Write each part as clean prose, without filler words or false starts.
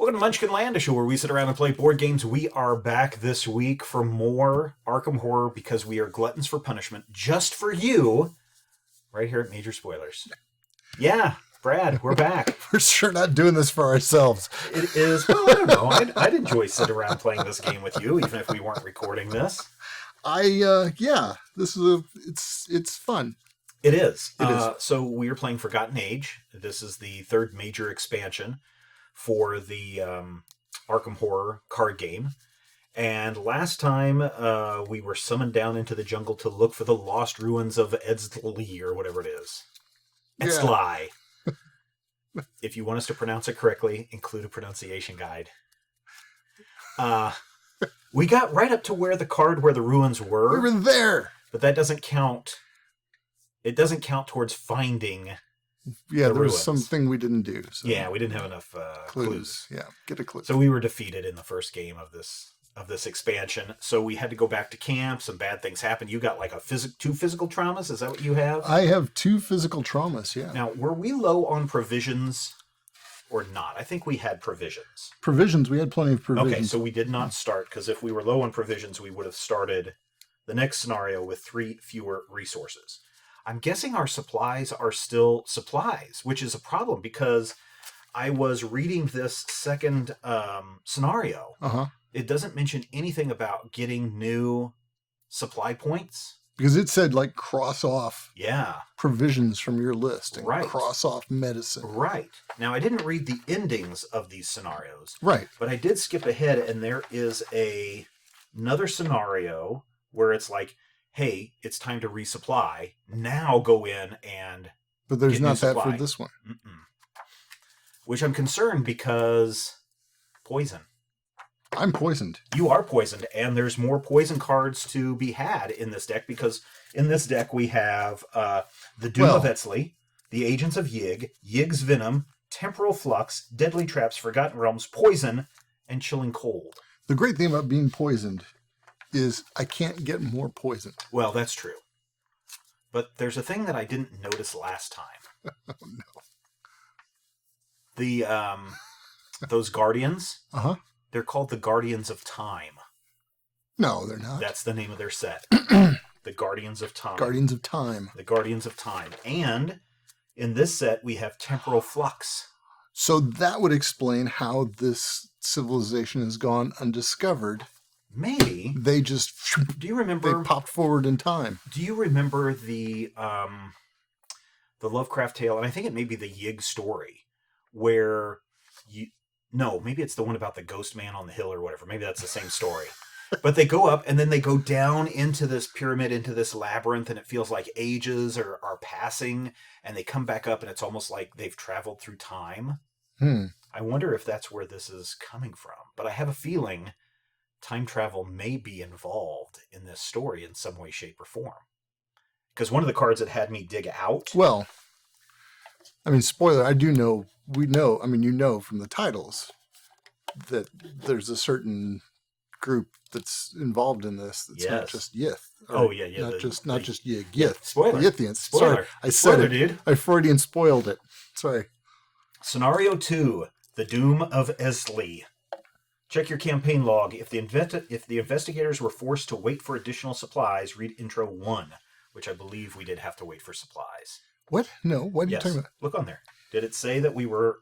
Welcome to Munchkin Land, a show where we sit around and play board games. We are back this week for more Arkham Horror because we are gluttons for punishment just for you, right here at Major Spoilers. Yeah, Brad, we're back. We're sure not doing this for ourselves. It is, well, I don't know. I'd enjoy sitting around playing this game with you, even if we weren't recording this. This is it's fun. It is. So we are playing Forgotten Age. This is the third major expansion for the Arkham Horror card game. And last time we were summoned down into the jungle to look for the lost ruins of Etzli, or whatever it is. Etzli. If you want us to pronounce it correctly, include a pronunciation guide. We got right up to where the ruins were. We were there. But that doesn't count. It doesn't count towards finding. Yeah, there was something we didn't do. So. Yeah, we didn't have enough clues. Yeah, get a clue. So we were defeated in the first game of this expansion. So we had to go back to camp. Some bad things happened. You got like two physical traumas. Is that what you have? I have 2 physical traumas. Yeah. Now, were we low on provisions or not? I think we had provisions. Provisions. We had plenty of provisions. Okay, so we did not start because if we were low on provisions, we would have started the next scenario with 3 fewer resources. I'm guessing our supplies are still supplies, which is a problem because I was reading this second scenario. Uh-huh. It doesn't mention anything about getting new supply points. Because it said, like, cross off provisions from your list and cross off medicine. Right. Now, I didn't read the endings of these scenarios. Right. But I did skip ahead, and there is another scenario where it's like, hey, it's time to resupply. Now go in and But there's get not new that supply. for this one. Which I'm concerned because poison. I'm poisoned. You are poisoned, and there's more poison cards to be had in this deck because in this deck we have the Doom of Etzli, the Agents of Yig, Yig's Venom, Temporal Flux, Deadly Traps, Forgotten Realms, Poison, and Chilling Cold. The great thing about being poisoned is I can't get more poison. Well, that's true. But there's a thing that I didn't notice last time. Oh, no. The, those Guardians, they're called the Guardians of Time. No, they're not. That's the name of their set. The Guardians of Time. Guardians of Time. The Guardians of Time. And in this set, we have Temporal Flux. So that would explain how this civilization has gone undiscovered. Maybe. They just... Do you remember... They popped forward in time. Do you remember the Lovecraft tale, and I think it may be the Yig story, where no, maybe it's the one about the ghost man on the hill or whatever. Maybe that's the same story. But they go up, and then they go down into this pyramid, into this labyrinth, and it feels like ages are passing, and they come back up, and it's almost like they've traveled through time. I wonder if that's where this is coming from. But I have a feeling time travel may be involved in this story in some way, shape, or form. Because one of the cards that had me dig out... Well, I mean, spoiler, we know from the titles that there's a certain group that's involved in this that's not just Yith. Not just Yig. Yith. Spoiler. The Yithians. Spoiler. Sorry, I said Spoiler, it. Dude. I Freudian spoiled it. Sorry. Scenario 2, The Doom of Etzli. Check your campaign log. If the investigators were forced to wait for additional supplies, read Intro 1, which I believe we did have to wait for supplies. What? No. What are you talking about? Look on there. Did it say that we were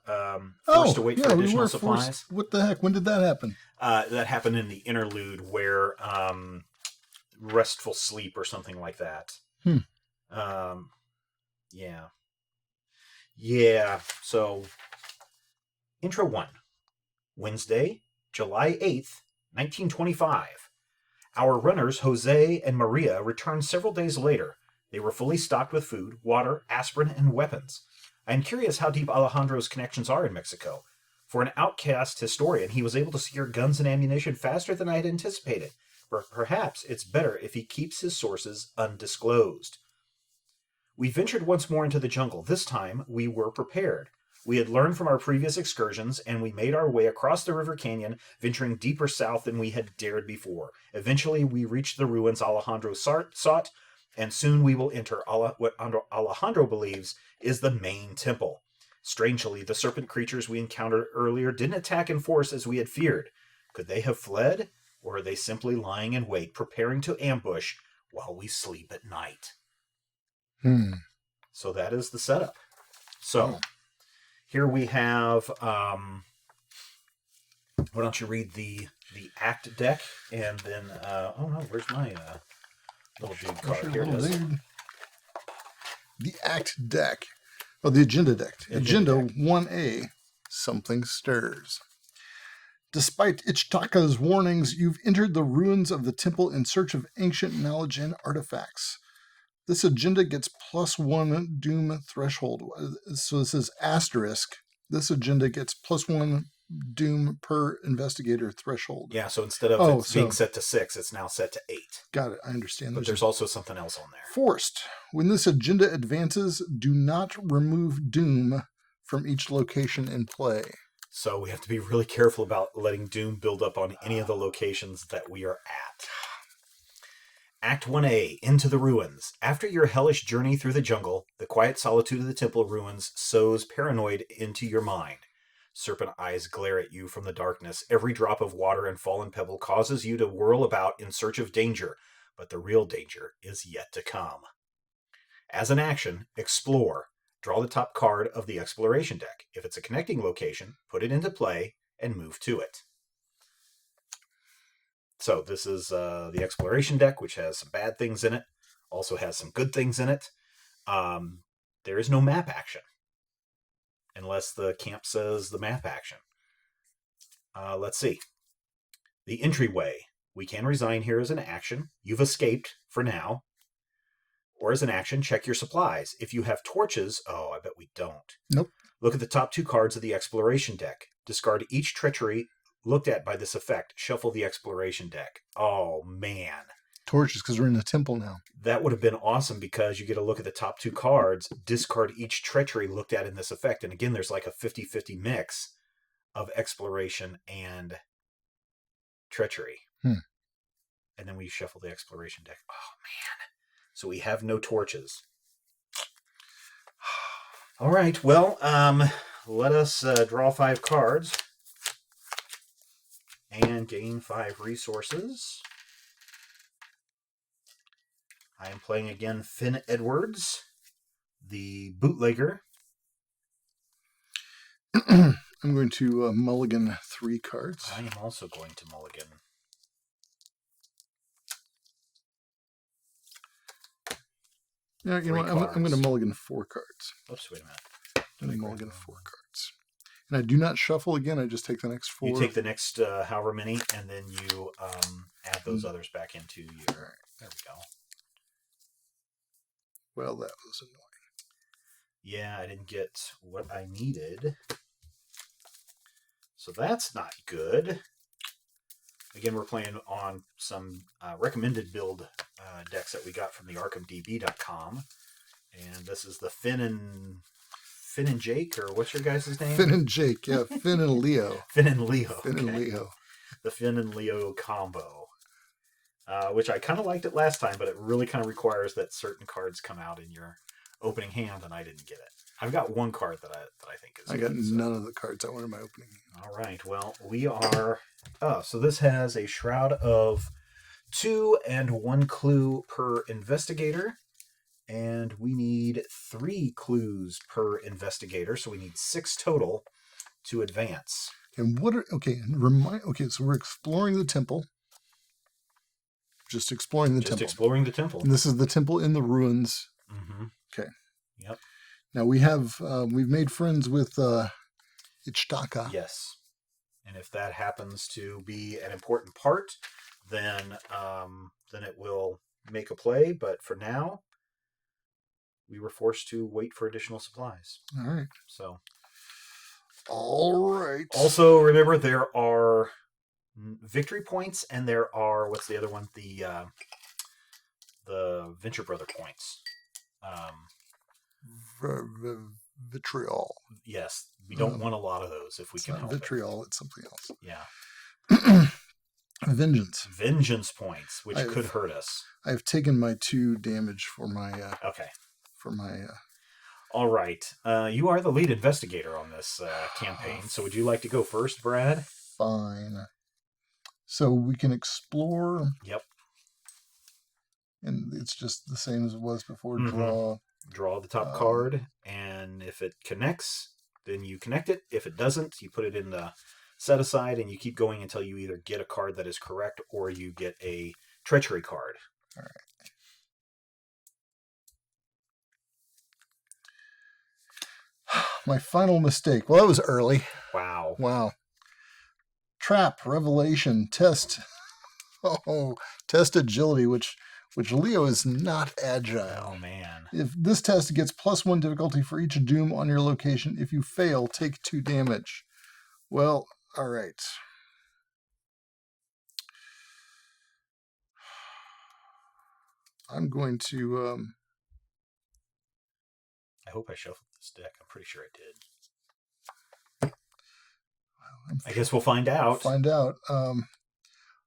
forced to wait for additional supplies? Forced. What the heck? When did that happen? That happened in the interlude where restful sleep or something like that. Yeah. Yeah. So, Intro 1. Wednesday, July 8th, 1925. Our runners, Jose and Maria, returned several days later. They were fully stocked with food, water, aspirin, and weapons. I am curious how deep Alejandro's connections are in Mexico. For an outcast historian, he was able to secure guns and ammunition faster than I had anticipated. But perhaps it's better if he keeps his sources undisclosed. We ventured once more into the jungle. This time, we were prepared. We had learned from our previous excursions, and we made our way across the river canyon, venturing deeper south than we had dared before. Eventually, we reached the ruins Alejandro sought, and soon we will enter what Alejandro believes is the main temple. Strangely, the serpent creatures we encountered earlier didn't attack in force as we had feared. Could they have fled, or are they simply lying in wait, preparing to ambush while we sleep at night? So that is the setup. So here we have. Why don't you read the act deck, and then oh no, where's my little dude card? Here it is. The act deck. Oh, the agenda deck. Agenda 1A. Something stirs. Despite Ichtaka's warnings, you've entered the ruins of the temple in search of ancient knowledge and artifacts. This agenda gets +1 doom threshold. So this is asterisk. This agenda gets +1 doom per investigator threshold. Yeah, so instead of being set to 6, it's now set to 8. Got it. I understand. But there's also something else on there. Forced. When this agenda advances, do not remove doom from each location in play. So we have to be really careful about letting doom build up on any of the locations that we are at. Act 1A, Into the Ruins. After your hellish journey through the jungle, the quiet solitude of the temple ruins sows paranoid into your mind. Serpent eyes glare at you from the darkness. Every drop of water and fallen pebble causes you to whirl about in search of danger, but the real danger is yet to come. As an action, explore. Draw the top card of the exploration deck. If it's a connecting location, put it into play and move to it. So this is the exploration deck, which has some bad things in it. Also has some good things in it. There is no map action. Unless the camp says the map action. Let's see. The entryway. We can resign here as an action. You've escaped for now. Or as an action, check your supplies. If you have torches... Oh, I bet we don't. Nope. Look at the top 2 cards of the exploration deck. Discard each treachery looked at by this effect. Shuffle the exploration deck. Oh, man. Torches, because we're in the temple now. That would have been awesome because you get a look at the top 2 cards, discard each treachery looked at in this effect. And again, there's like a 50-50 mix of exploration and treachery. And then we shuffle the exploration deck. Oh, man. So we have no torches. All right. Well, let us draw 5 cards and gain 5 resources. I am playing again Finn Edwards, the bootlegger. I'm going to mulligan 3 cards. I am also going to mulligan. Yeah, you know what? I'm going to mulligan 4 cards. Oops, wait a minute. I'm going to mulligan 4 cards. And I do not shuffle again. I just take the next 4. You take the next however many, and then you add those others back into your... There we go. Well, that was annoying. Yeah, I didn't get what I needed. So that's not good. Again, we're playing on some recommended build decks that we got from the ArkhamDB.com. And this is the Finn and Jake, or what's your guys' name? Finn and Jake, yeah. Finn and Leo. Finn and Leo. Finn and Leo. The Finn and Leo combo. Which I kind of liked it last time, but it really kind of requires that certain cards come out in your opening hand, and I didn't get it. I've got 1 card that I think is I got none of the cards I wanted in my opening hand. All right, well, we are... Oh, so this has a Shroud of 2 and 1 clue per investigator, and we need 3 clues per investigator, so we need 6 total to advance. And so we're exploring the temple. Just exploring the temple. Just exploring the temple. And this is the temple in the ruins. Mm-hmm. Okay. Yep. Now we've made friends with Ichtaka. Yes. And if that happens to be an important part, then it will make a play. But for now, we were forced to wait for additional supplies. All right. So. All right. Also, remember there are victory points, and there are what's the other one? The Venture Brother points. Vitriol. Yes, we don't want a lot of those if we can help vitriol. It's something else. Yeah. Vengeance points, which could hurt us. I've taken my 2 damage for my. Okay. For my. All right. You are the lead investigator on this campaign, so would you like to go first, Brad? Fine. So we can explore. Yep. And it's just the same as it was before. Mm-hmm. Draw the top card, and if it connects, then you connect it. If it doesn't, you put it in the set aside, and you keep going until you either get a card that is correct or you get a treachery card. All right. My final mistake. Well, that was early. Wow. Trap, revelation, test. Test agility, which Leo is not agile. Oh, man. If this test gets +1 difficulty for each doom on your location. If you fail, take 2 damage. Well, all right. I'm going to... I hope I shuffled this deck. I'm pretty sure I did. I guess we'll find out.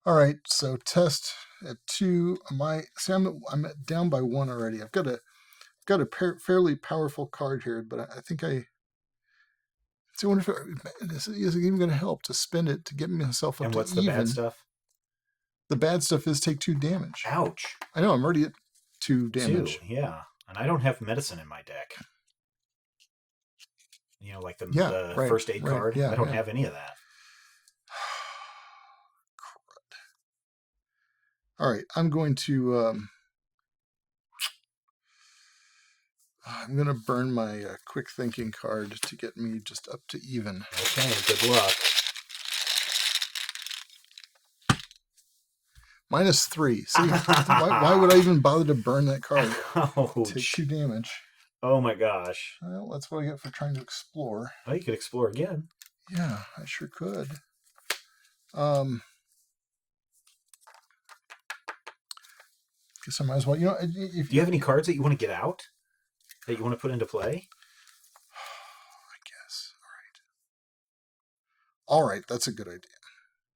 All right, so test at 2. I'm down by 1 already. I've got a fairly powerful card here, but I think I wonder if is it even going to help to spend it to get myself up and to what's even. The bad stuff? The bad stuff is take 2 damage. Ouch! I know I'm already at 2 damage. 2, yeah, and I don't have medicine in my deck. You know, like the first aid card. Yeah, I don't have any of that. All right, I'm going to burn my quick thinking card to get me just up to even. Okay, good luck. -3. See, why would I even bother to burn that card? Ouch. Take 2 damage. Oh my gosh. Well, that's what I get for trying to explore. Well, you could explore again. Yeah, I sure could. Guess I might as well. Do you have any cards that you want to get out? That you want to put into play? I guess. All right, that's a good idea.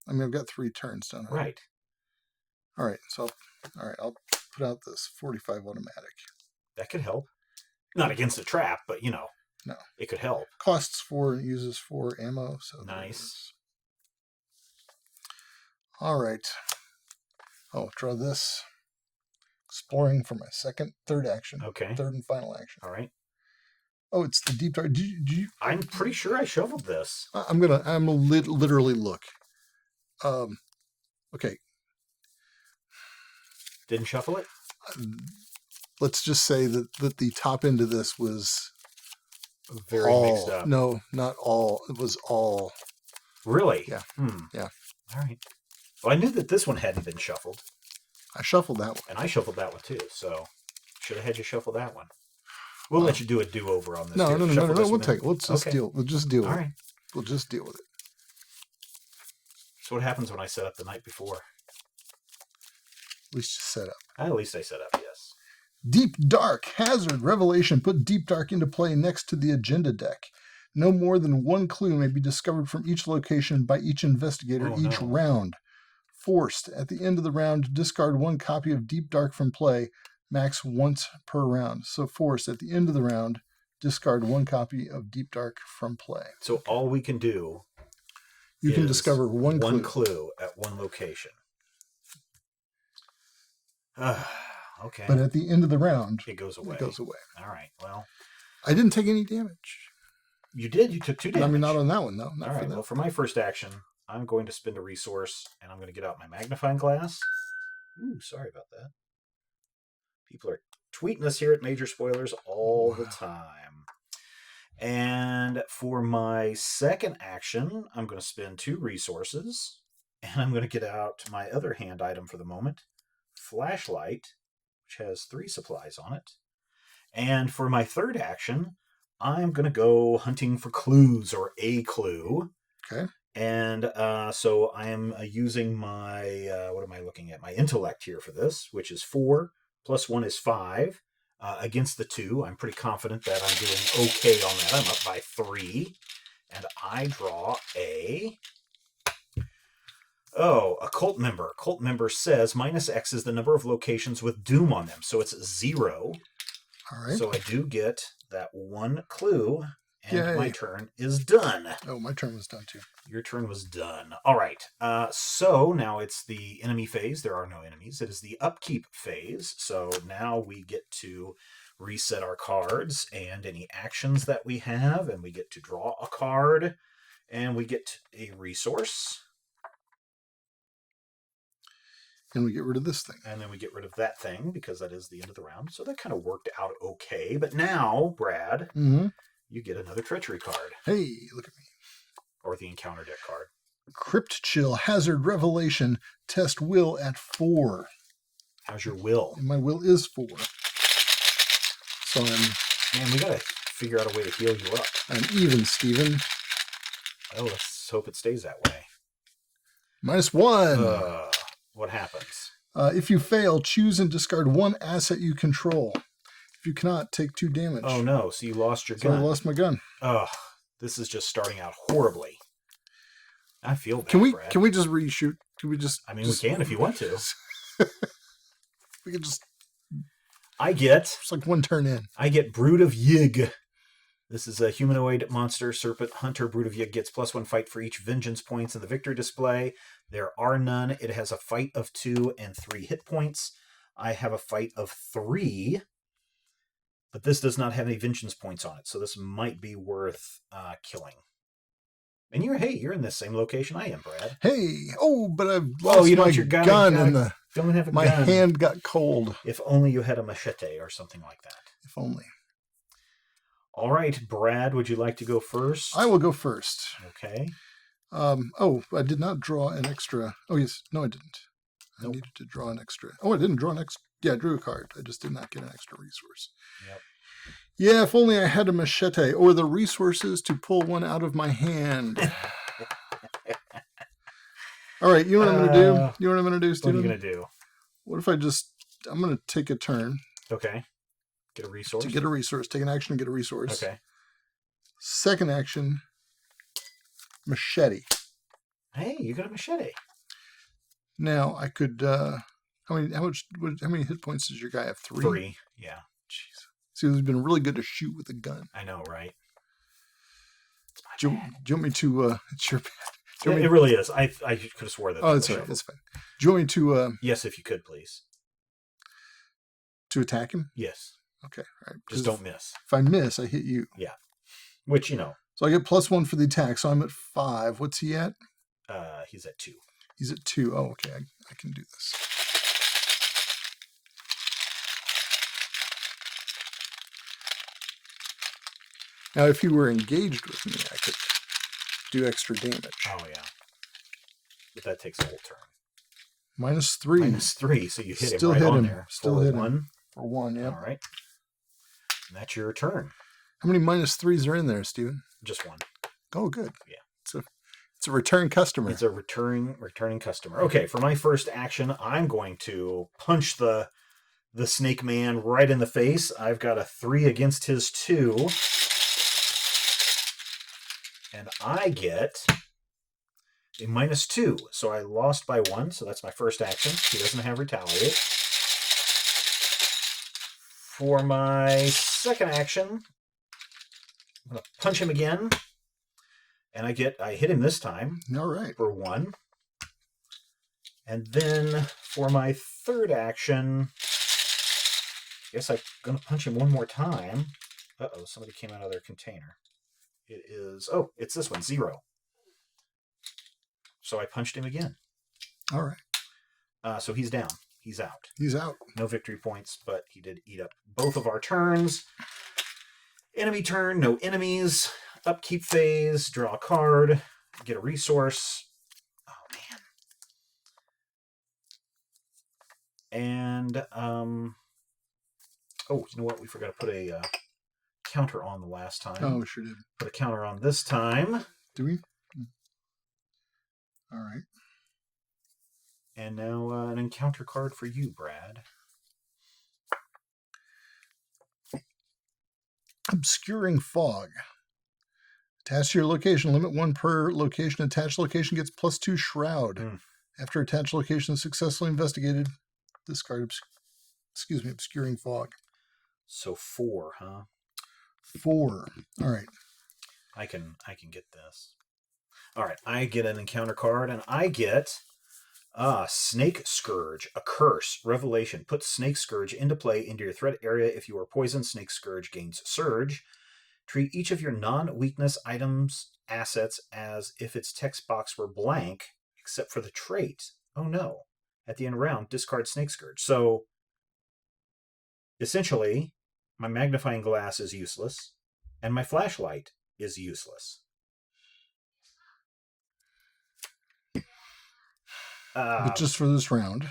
I mean, I've got 3 turns done. Right. All right, so I'll put out this 45 automatic. That could help. Not against a trap, but no, it could help. Costs 4, uses 4 ammo. So nice. All right. Oh, draw this. Exploring for my third action. Okay. Third and final action. All right. Oh, it's the deep dark. I'm pretty sure I shuffled this. I'm gonna literally look. Okay. Didn't shuffle it? Let's just say that the top end of this was very mixed up. No, not all. It was all. Really? Yeah. Yeah. All right. Well, I knew that this one hadn't been shuffled. I shuffled that one. And I shuffled that one too, so should have had you shuffle that one. We'll let you do a do-over on this. No. We'll take it. Let's just deal. We'll just deal with it. All right. We'll just deal with it. So what happens when I set up the night before? At least you set up. At least I set up, yes. Deep Dark. Hazard. Revelation. Put Deep Dark into play next to the agenda deck. No more than 1 clue may be discovered from each location by each investigator each round. Forced. At the end of the round, discard 1 copy of Deep Dark from play, max once per round. So forced. At the end of the round, discard 1 copy of Deep Dark from play. So all we can do you can discover one clue at 1 location. Okay. But at the end of the round, it goes away. All right. Well, I didn't take any damage. You did. You took 2 damage. I mean, not on that one, though. All right. Well, for my first action, I'm going to spend a resource, and I'm going to get out my magnifying glass. Ooh, sorry about that. People are tweeting us here at Major Spoilers all the time. And for my second action, I'm going to spend 2 resources, and I'm going to get out my other hand item for the moment, Flashlight, which has 3 supplies on it. And for my third action, I'm going to go hunting for clues or a clue. Okay. And so I am using my, what am I looking at? My intellect here for this, which is 4, plus 1 is 5. Against the 2, I'm pretty confident that I'm doing okay on that. I'm up by 3. And I draw a cult member. Cult member says -X is the number of locations with doom on them. So it's 0. All right. So I do get that one clue, and Yay. my turn is done. Oh, my turn was done too. Your turn was done. All right. So now it's the enemy phase. There are no enemies. It is the upkeep phase. So now we get to reset our cards and any actions that we have, and we get to draw a card, and we get a resource. And we get rid of this thing. And then we get rid of that thing because that is the end of the round. So that kind of worked out okay. But now, Brad, you get another treachery card. Hey, look at me. Or the encounter deck card. Crypt Chill, Hazard Revelation, test will at 4. How's your will? And my will is 4. So Man, we gotta figure out a way to heal you up. I'm even, Steven. Oh, let's hope it stays that way. -1. What happens? If you fail, choose and discard 1 asset you control. If you cannot, take 2 damage. Oh no, so you lost your So gun. I lost my gun. Ugh, this is just starting out horribly. I feel bad, Brad. Can we just reshoot? Can we just... I mean, we can if you want to. We can just... It's like one turn in. I get Brood of Yig. This is a humanoid monster, serpent hunter. Brood of Yig gets +1 fight for each vengeance points in the victory display. There are none. It has a fight of 2 and 3 hit points. I have a fight of 3, but this does not have any vengeance points on it, so this might be worth killing. And you're in the same location I am, Brad. Hey, but I've lost you my don't your gun and don't have a my gun. hand got cold. If only you had a machete or something like that. If only. All right, Brad, would you like to go first? I will go first. Okay. I did not draw an extra. Oh, yes. No, I didn't. Nope. I needed to draw an extra. Oh, I didn't draw an extra. Yeah, I drew a card. I just did not get an extra resource. Yep. Yeah, if only I had a machete or the resources to pull one out of my hand. All right, you know what I'm going to do? You know what I'm going to do, Steven? What are you going to do? What if I'm going to take a turn. Okay. Get a resource? To get a resource. Take an action and get a resource. Okay. Second action, machete. Hey, you got a machete. Now, I could, how many hit points does your guy have? 3? 3, yeah. Jeez. See, he's been really good to shoot with a gun. I know, right? Do you want me to, it's your bad. It really is. I could have swore that. Oh, that's all right. That's fine. Do you want me to... yes, if you could, please. To attack him? Yes. Okay, all right. Just don't miss. If I miss, I hit you. Yeah. Which, So I get +1 for the attack, so I'm at 5. What's he at? He's at 2. He's at 2. Oh, okay. I can do this. Now, if you were engaged with me, I could do extra damage. Oh, yeah. But that takes a whole turn. -3. -3, so you hit Still him right hit on him. there. Still For hit 1. him. For 1, yeah. All right. And that's your turn. How many -3s are in there, Steven? Just 1. Oh, good. Yeah. It's a return customer. It's a returning customer. Okay, for my first action, I'm going to punch the snake man right in the face. I've got a 3 against his 2. And I get a -2. So I lost by 1, so that's my first action. He doesn't have retaliate. For my second action, I'm going to punch him again. And I hit him this time. All right. For 1. And then for my third action, I guess I'm going to punch him one more time. Uh-oh, somebody came out of their container. It's this one, 0. So I punched him again. All right. So he's down. He's out. He's out. No victory points, but he did eat up both of our turns. Enemy turn, no enemies. Upkeep phase, draw a card, get a resource. Oh, man. And, you know what? We forgot to put a counter on the last time. Oh, we sure did. Put a counter on this time. Do we? All right. And now an encounter card for you, Brad. Obscuring Fog. Attached to your location. Limit 1 per location. Attached location gets +2 Shroud. After attached location is successfully investigated, discard Obscuring Fog. So 4, huh? 4. All right. I can get this. All right, I get an encounter card, and I get Snake Scourge, a curse, revelation. Put Snake Scourge into play into your threat area. If you are poisoned, Snake Scourge gains Surge. Treat each of your non-weakness items, assets, as if its text box were blank, except for the trait. Oh no. At the end of the round, discard Snake Scourge. So, essentially, my magnifying glass is useless, and my flashlight is useless. But just for this round.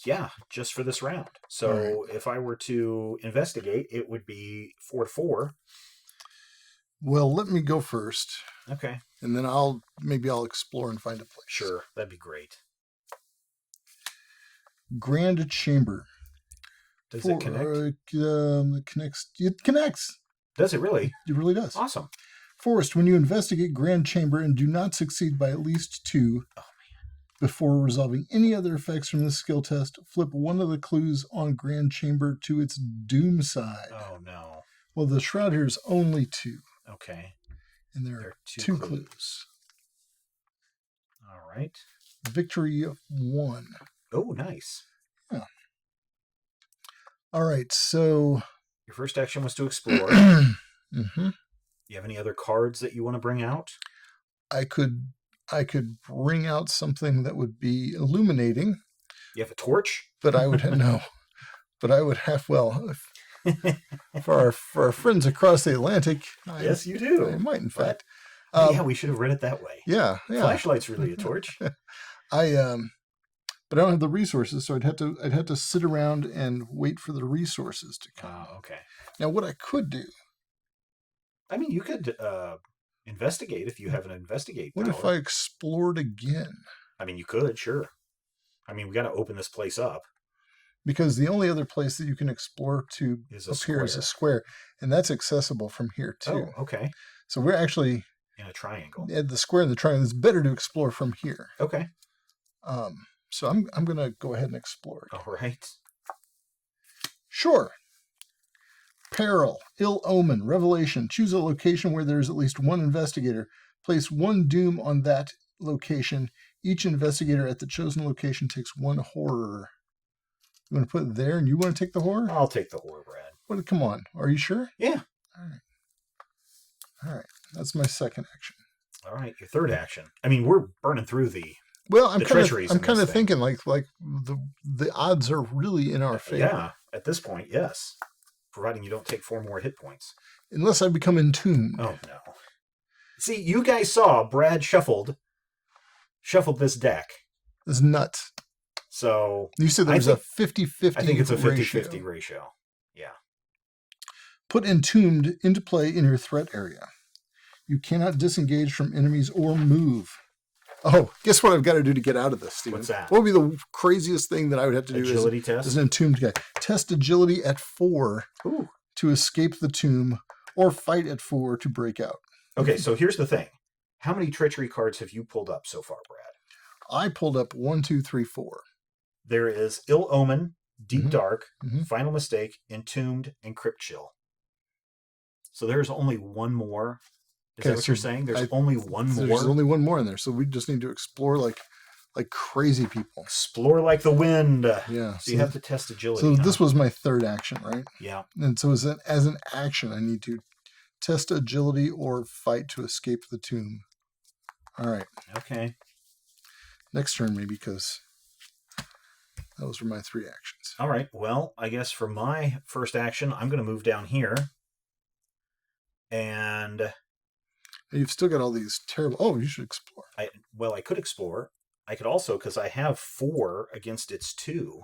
Yeah, just for this round. So if I were to investigate, it would be 4-4. Well, let me go first. Okay. And then maybe I'll explore and find a place. Sure, that'd be great. Grand Chamber. Does it connect? It connects. It connects. Does it really? It really does. Awesome. Forrest, when you investigate Grand Chamber and do not succeed by at least 2, before resolving any other effects from this skill test, flip one of the clues on Grand Chamber to its doom side. Oh, no. Well, the shroud here is only 2. Okay. And there are 2 clues. All right. Victory 1. Oh, nice. Yeah. All right, so... Your first action was to explore. Mm-hmm. You have any other cards that you want to bring out? I could bring out something that would be illuminating. You have a torch? But I would no. But I would have, well, for our friends across the Atlantic. Yes, you do. I might, in fact. Yeah, we should have read it that way. Yeah. Flashlight's really a torch. But I don't have the resources, so I'd have to sit around and wait for the resources to come. Okay. Now, what I could do. I mean, you could investigate if you have an investigate power. What if I explored again? I mean, you could, sure. I mean, we got to open this place up. Because the only other place that you can explore to up here is a square, and that's accessible from here too. Oh, okay. So we're actually in a triangle. At the square and the triangle. It's better to explore from here. Okay. So I'm going to go ahead and explore. All right. Sure. Peril, ill omen, revelation. Choose a location where there is at least 1 investigator. Place 1 doom on that location. Each investigator at the chosen location takes 1 horror. You want to put it there, and you want to take the horror? I'll take the horror, Brad. Well, come on. Are you sure? Yeah. All right. That's my second action. All right. Your third action. I mean, we're burning through the. Well, I'm kind of thinking like the odds are really in our favor. Yeah. At this point, yes. Providing you don't take 4 more hit points. Unless I become entombed. Oh, no. See, you guys saw Brad shuffled this deck. It's nuts. So... You said there's a 50-50 I think it's a 50-50 ratio. Yeah. Put entombed into play in your threat area. You cannot disengage from enemies or move. Oh, guess what I've got to do to get out of this, Steven? What's that? What would be the craziest thing that I would have to do? Agility test? As an entombed guy. Test agility at 4 to escape the tomb, or fight at 4 to break out. Okay, so here's the thing. How many treachery cards have you pulled up so far, Brad? I pulled up 1, 2, 3, 4. There is Ill Omen, Deep Dark, Final Mistake, Entombed, and Crypt Chill. So there's only 1 more. Is that what you're saying? There's only 1 more? There's only 1 more in there, so we just need to explore like crazy people. Explore like the wind. Yeah. So you have to test agility. So this was my third action, right? Yeah. And so as an action, I need to test agility or fight to escape the tomb. All right. Okay. Next turn, maybe, because those were my 3 actions. All right. Well, I guess for my first action, I'm going to move down here. And... You've still got all these terrible... Oh, you should explore. I could explore. I could also, because I have 4 against its 2.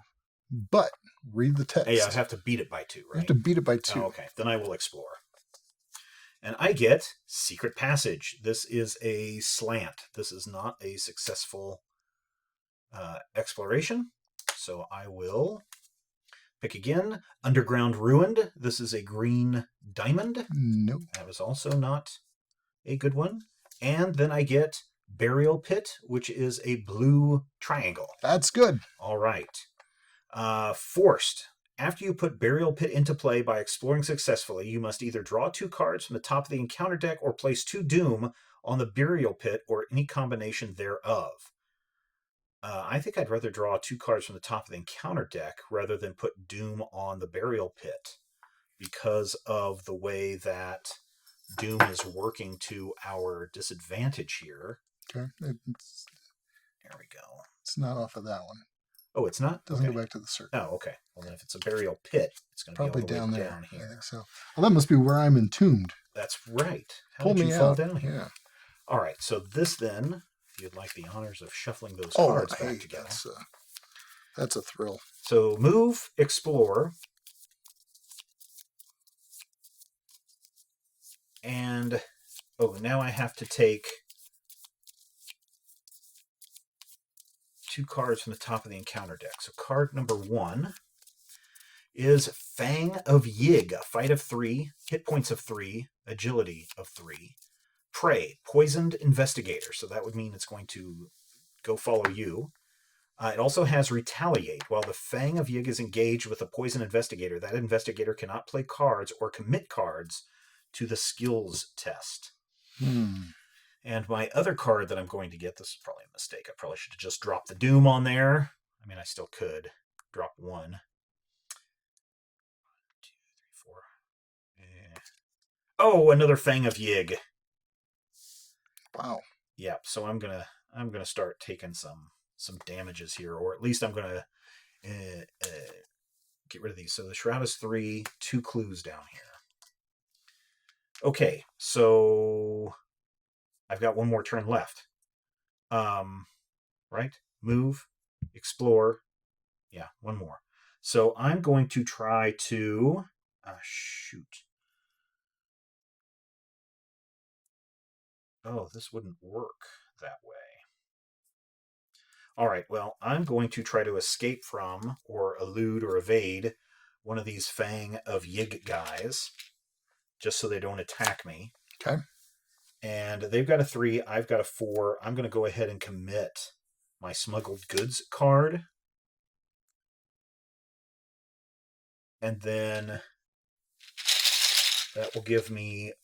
But read the text. Hey, I have to beat it by 2, right? You have to beat it by 2. Oh, okay. Then I will explore. And I get Secret Passage. This is a slant. This is not a successful exploration. So I will pick again. Underground Ruined. This is a green diamond. Nope. That was also not a good one. And then I get Burial Pit, which is a blue triangle. That's good. All right. Forced. After you put Burial Pit into play by exploring successfully, you must either draw 2 cards from the top of the encounter deck or place 2 Doom on the Burial Pit or any combination thereof. I think I'd rather draw 2 cards from the top of the encounter deck rather than put Doom on the Burial Pit because of the way that Doom is working to our disadvantage here. Okay. There we go. It's not off of that one. Oh, it's not? Doesn't okay. go back to the circle. Oh, okay. Well, then if it's a Burial Pit, it's going to be all the down way there. down here. I think so. Well, that must be where I'm entombed. That's right. How Pull did me you fall out. down here? Yeah. All right. So this then, if you'd like the honors of shuffling those cards back together. That's a thrill. So move, explore, and now I have to take 2 cards from the top of the encounter deck. So card number 1 is Fang of Yig, a fight of 3, hit points of 3, agility of 3, prey, poisoned investigator. So that would mean it's going to go follow you. It also has retaliate. While the Fang of Yig is engaged with a poison investigator, that investigator cannot play cards or commit cards to the skills test. And my other card that I'm going to get, this is probably a mistake. I probably should have just dropped the Doom on there. I mean, I still could drop 1. 1, 2, 3, 4. Oh, another Fang of Yig. Wow. Yeah, so I'm gonna start taking some damages here, or at least I'm gonna get rid of these. So the Shroud is 3, 2 clues down here. Okay, so I've got 1 more turn left. Right? Move, explore. Yeah, 1 more. So I'm going to try to shoot. Oh, this wouldn't work that way. All right, well, I'm going to try to escape from, or elude, or evade one of these Fang of Yig guys, just so they don't attack me. Okay. And they've got a 3, I've got a 4. I'm going to go ahead and commit my Smuggled Goods card. And then that will give me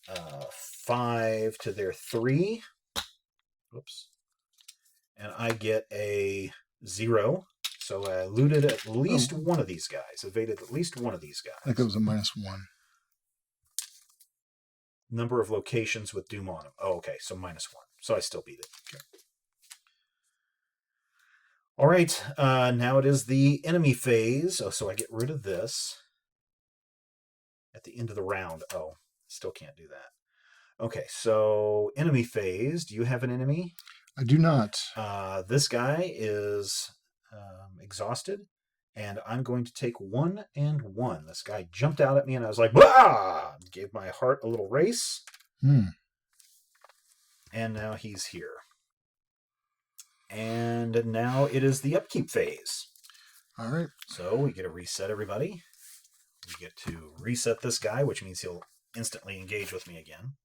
5 to their 3. Whoops. And I get a 0. So I looted at least one of these guys. Evaded at least one of these guys. I think it was a -1. Number of locations with Doom on them. Oh, okay. So -1. So I still beat it. Okay. All right. Now it is the enemy phase. Oh, so I get rid of this at the end of the round. Oh, still can't do that. Okay. So enemy phase. Do you have an enemy? I do not. This guy is exhausted, and I'm going to take 1 and 1. This guy jumped out at me, and I was like, "Bah!" Gave my heart a little race. And now he's here. And now it is the upkeep phase. All right. So we get to reset everybody. We get to reset this guy, which means he'll instantly engage with me again.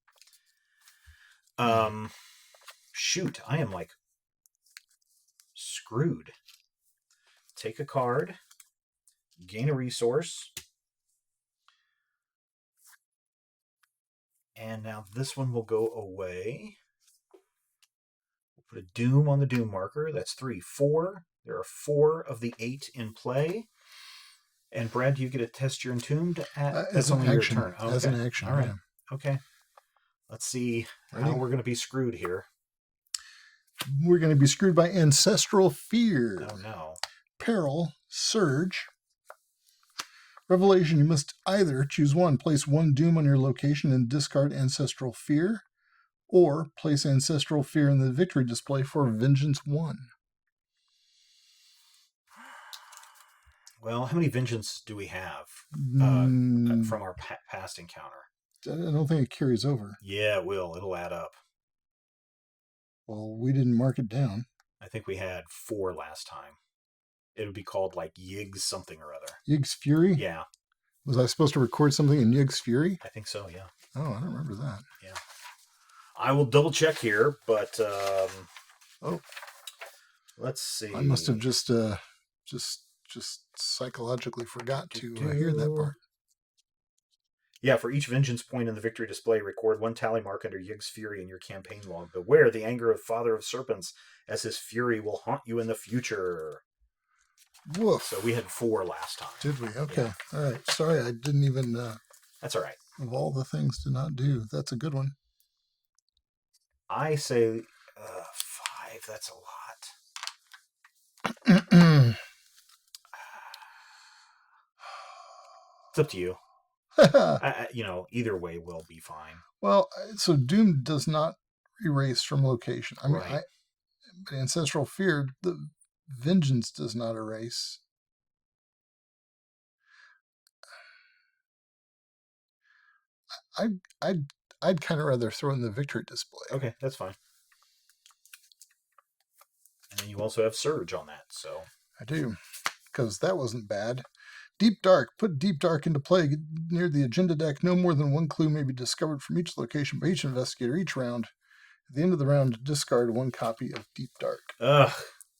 Shoot, I am like screwed. Take a card, gain a resource, and now this one will go away. We'll put a Doom on the Doom marker. That's 3, 4. There are 4 of the 8 in play. And Brad, do you get to test your Entombed? That's only your turn. Okay. As an action. All right. Yeah. Okay. Let's see how we're going to be screwed here. We're going to be screwed by Ancestral Fear. Oh, no. Peril, Surge. Revelation, you must either choose one, place 1 Doom on your location and discard Ancestral Fear, or place Ancestral Fear in the victory display for Vengeance 1. Well, how many Vengeance do we have from our past encounter? I don't think it carries over. Yeah, it will. It'll add up. Well, we didn't mark it down. I think we had 4 last time. It would be called like Yig's something or other. Yig's Fury? Yeah. Was I supposed to record something in Yig's Fury? I think so, yeah. Oh, I don't remember that. Yeah. I will double check here, but let's see. I must have just just psychologically forgot to hear that part. Yeah, for each vengeance point in the victory display, record one tally mark under Yig's fury in your campaign log. Beware the anger of Father of Serpents, as his fury will haunt you in the future. Woof. So we had 4 last time. Did we? Okay. Yeah. All right. Sorry, I didn't even... That's all right. Of all the things to not do, that's a good one. I say 5. That's a lot. It's up to you. Either way will be fine. Well, so Doom does not erase from location. I mean, right. Ancestral Fear, the Vengeance does not erase. I'd kind of rather throw in the victory display. Okay, that's fine. And then you also have Surge on that, so I do, because that wasn't bad. Deep Dark. Put Deep Dark into play near the agenda deck. No more than one clue may be discovered from each location by each investigator each round. At the end of the round, discard 1 copy of Deep Dark. Ugh,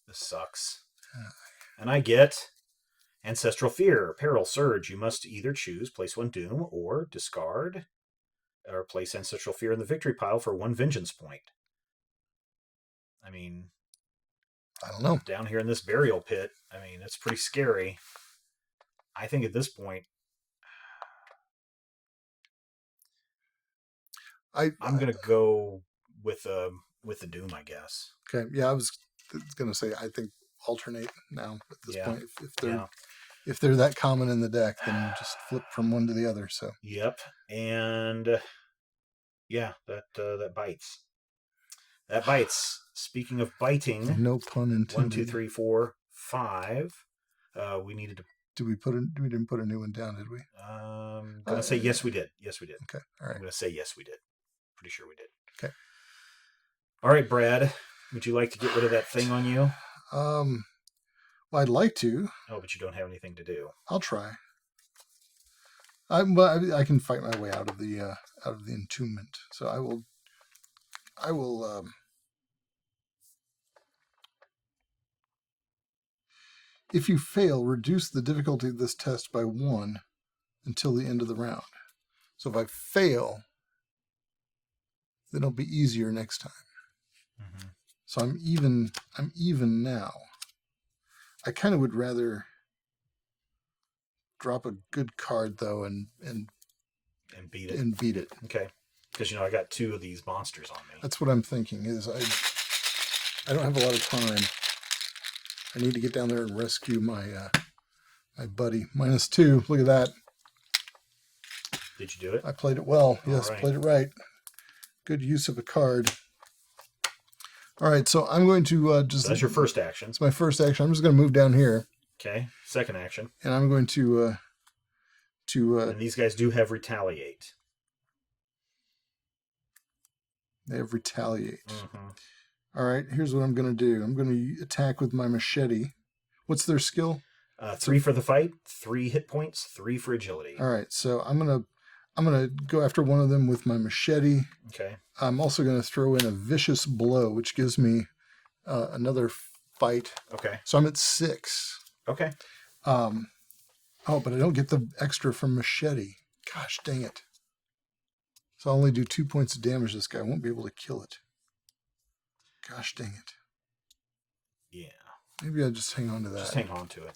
this sucks. And I get Ancestral Fear, Peril, Surge. You must either choose place 1 Doom or discard or place Ancestral Fear in the victory pile for 1 vengeance point. I mean, I don't know. Down here in this burial pit, I mean, it's pretty scary. I think at this point, I'm going to go with the Doom, I guess. Okay, yeah, I was going to say I think alternate now at this point. If they're that common in the deck, then just flip from one to the other. So yep, and that bites. That bites. Speaking of biting, no pun intended. 1, 2, 3, 4, 5. We needed to. We didn't put a new one down, did we? I'm gonna say yes, we did. Yes, we did. Okay, all right. I'm gonna say yes, we did. Pretty sure we did. Okay. All right, Brad. Would you like to get rid of that thing on you? Well, I'd like to. Oh, but you don't have anything to do. I'll try. I can fight my way out of the entombment. So I will. If you fail, reduce the difficulty of this test by 1 until the end of the round. So if I fail, then it'll be easier next time. Mm-hmm. So I'm even now. I kind of would rather drop a good card though and beat it. And beat it. Okay. Because I got 2 of these monsters on me. That's what I'm thinking. Is I don't have a lot of time. I need to get down there and rescue my my buddy. -2. Look at that. Did you do it? I played it well. Yes, right. Played it right. Good use of a card. All right, so I'm going to just... So that's your first action. It's my first action. I'm just going to move down here. Okay, second action. And I'm going to... and these guys do have Retaliate. They have Retaliate. Mm-hmm. All right, here's what I'm going to do. I'm going to attack with my machete. What's their skill? 3 for the fight, 3 hit points, 3 for agility. All right, so I'm gonna go after one of them with my machete. Okay. I'm also going to throw in a vicious blow, which gives me another fight. Okay. So I'm at 6. Okay. Oh, but I don't get the extra from machete. Gosh, dang it. So I'll only do 2 points of damage to this guy. I won't be able to kill it. Gosh, dang it. Yeah. Maybe I'll just hang on to that. Just hang on to it.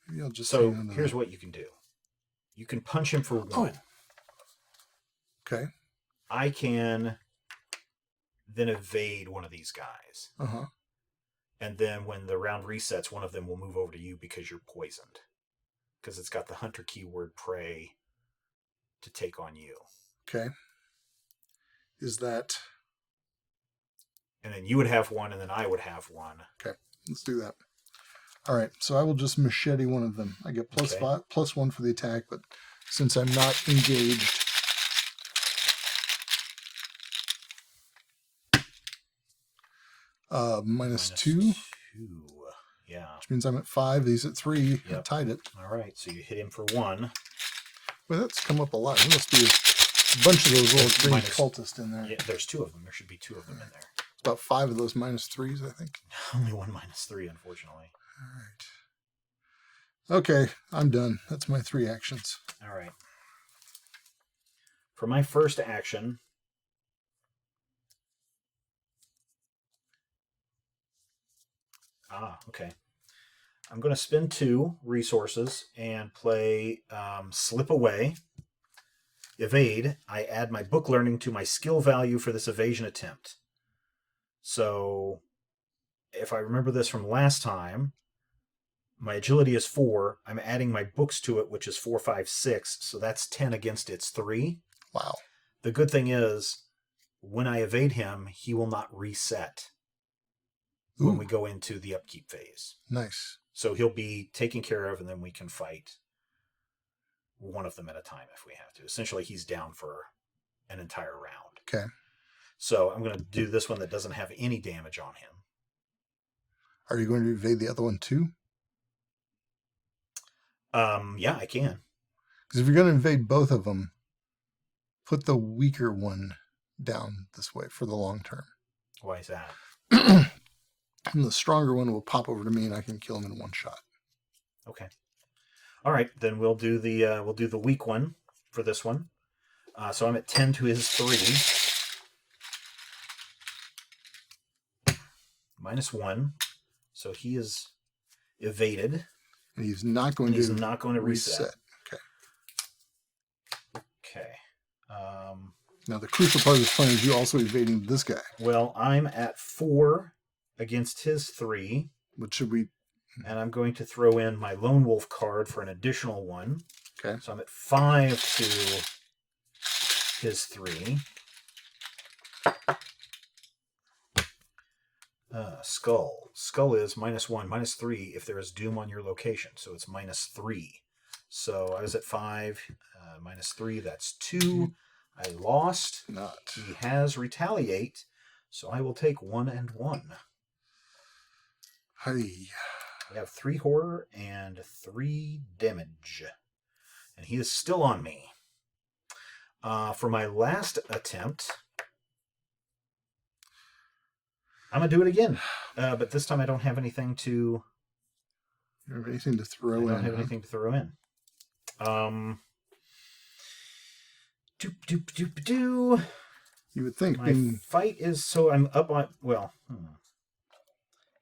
Maybe I'll just hang on to that. So here's what you can do. You can punch him for 1. Oh. Okay. I can then evade one of these guys. Uh-huh. And then when the round resets, one of them will move over to you because you're poisoned. Because it's got the hunter keyword prey to take on you. Okay. Is that... And then you would have 1, and then I would have 1. Okay, let's do that. All right, so I will just machete one of them. I get +1 for the attack, but since I'm not engaged... -2. Yeah. Which means I'm at 5. He's at 3. Yep. I tied it. All right, so you hit him for 1. Well, that's come up a lot. There must be a bunch of those little green cultists in there. Yeah, there's 2 of them. There should be 2 of them in there. About 5 of those -3s, I think. Only one -3, unfortunately. All right. Okay, I'm done. That's my 3 actions. All right. For my first action, okay. I'm going to spend 2 resources and play Slip Away. Evade. I add my book learning to my skill value for this evasion attempt. So, if I remember this from last time, my agility is 4. I'm adding my books to it, which is 4, 5, 6. So that's 10 against its 3. Wow. The good thing is, when I evade him, he will not reset when we go into the upkeep phase. Nice. So he'll be taken care of, and then we can fight one of them at a time if we have to. Essentially, he's down for an entire round. Okay. So I'm going to do this one that doesn't have any damage on him. Are you going to evade the other one too? Yeah, I can. Because if you're going to invade both of them, put the weaker one down this way for the long term. Why is that? And the stronger one will pop over to me, and I can kill him in one shot. Okay. All right, then we'll do the weak one for this one. So I'm at 10 to his 3. -1. So he is evaded. And he's not going to reset. Okay. Okay. Now the crucial part of this plan is you also evading this guy. Well, I'm at 4 against his 3. What should we? And I'm going to throw in my Lone Wolf card for an additional 1. Okay. So I'm at 5 to his 3. Skull. Skull is -1, -3 if there is doom on your location. So it's -3. So I was at 5, -3, that's 2. I lost. Not. He has retaliate, so I will take 1 and 1. Hey. I have 3 horror and 3 damage. And he is still on me. For my last attempt, I'm going to do it again. But this time I don't have anything to... You don't have anything to throw in. I don't have anything to throw in. You would think my fight is... So I'm up on... Well...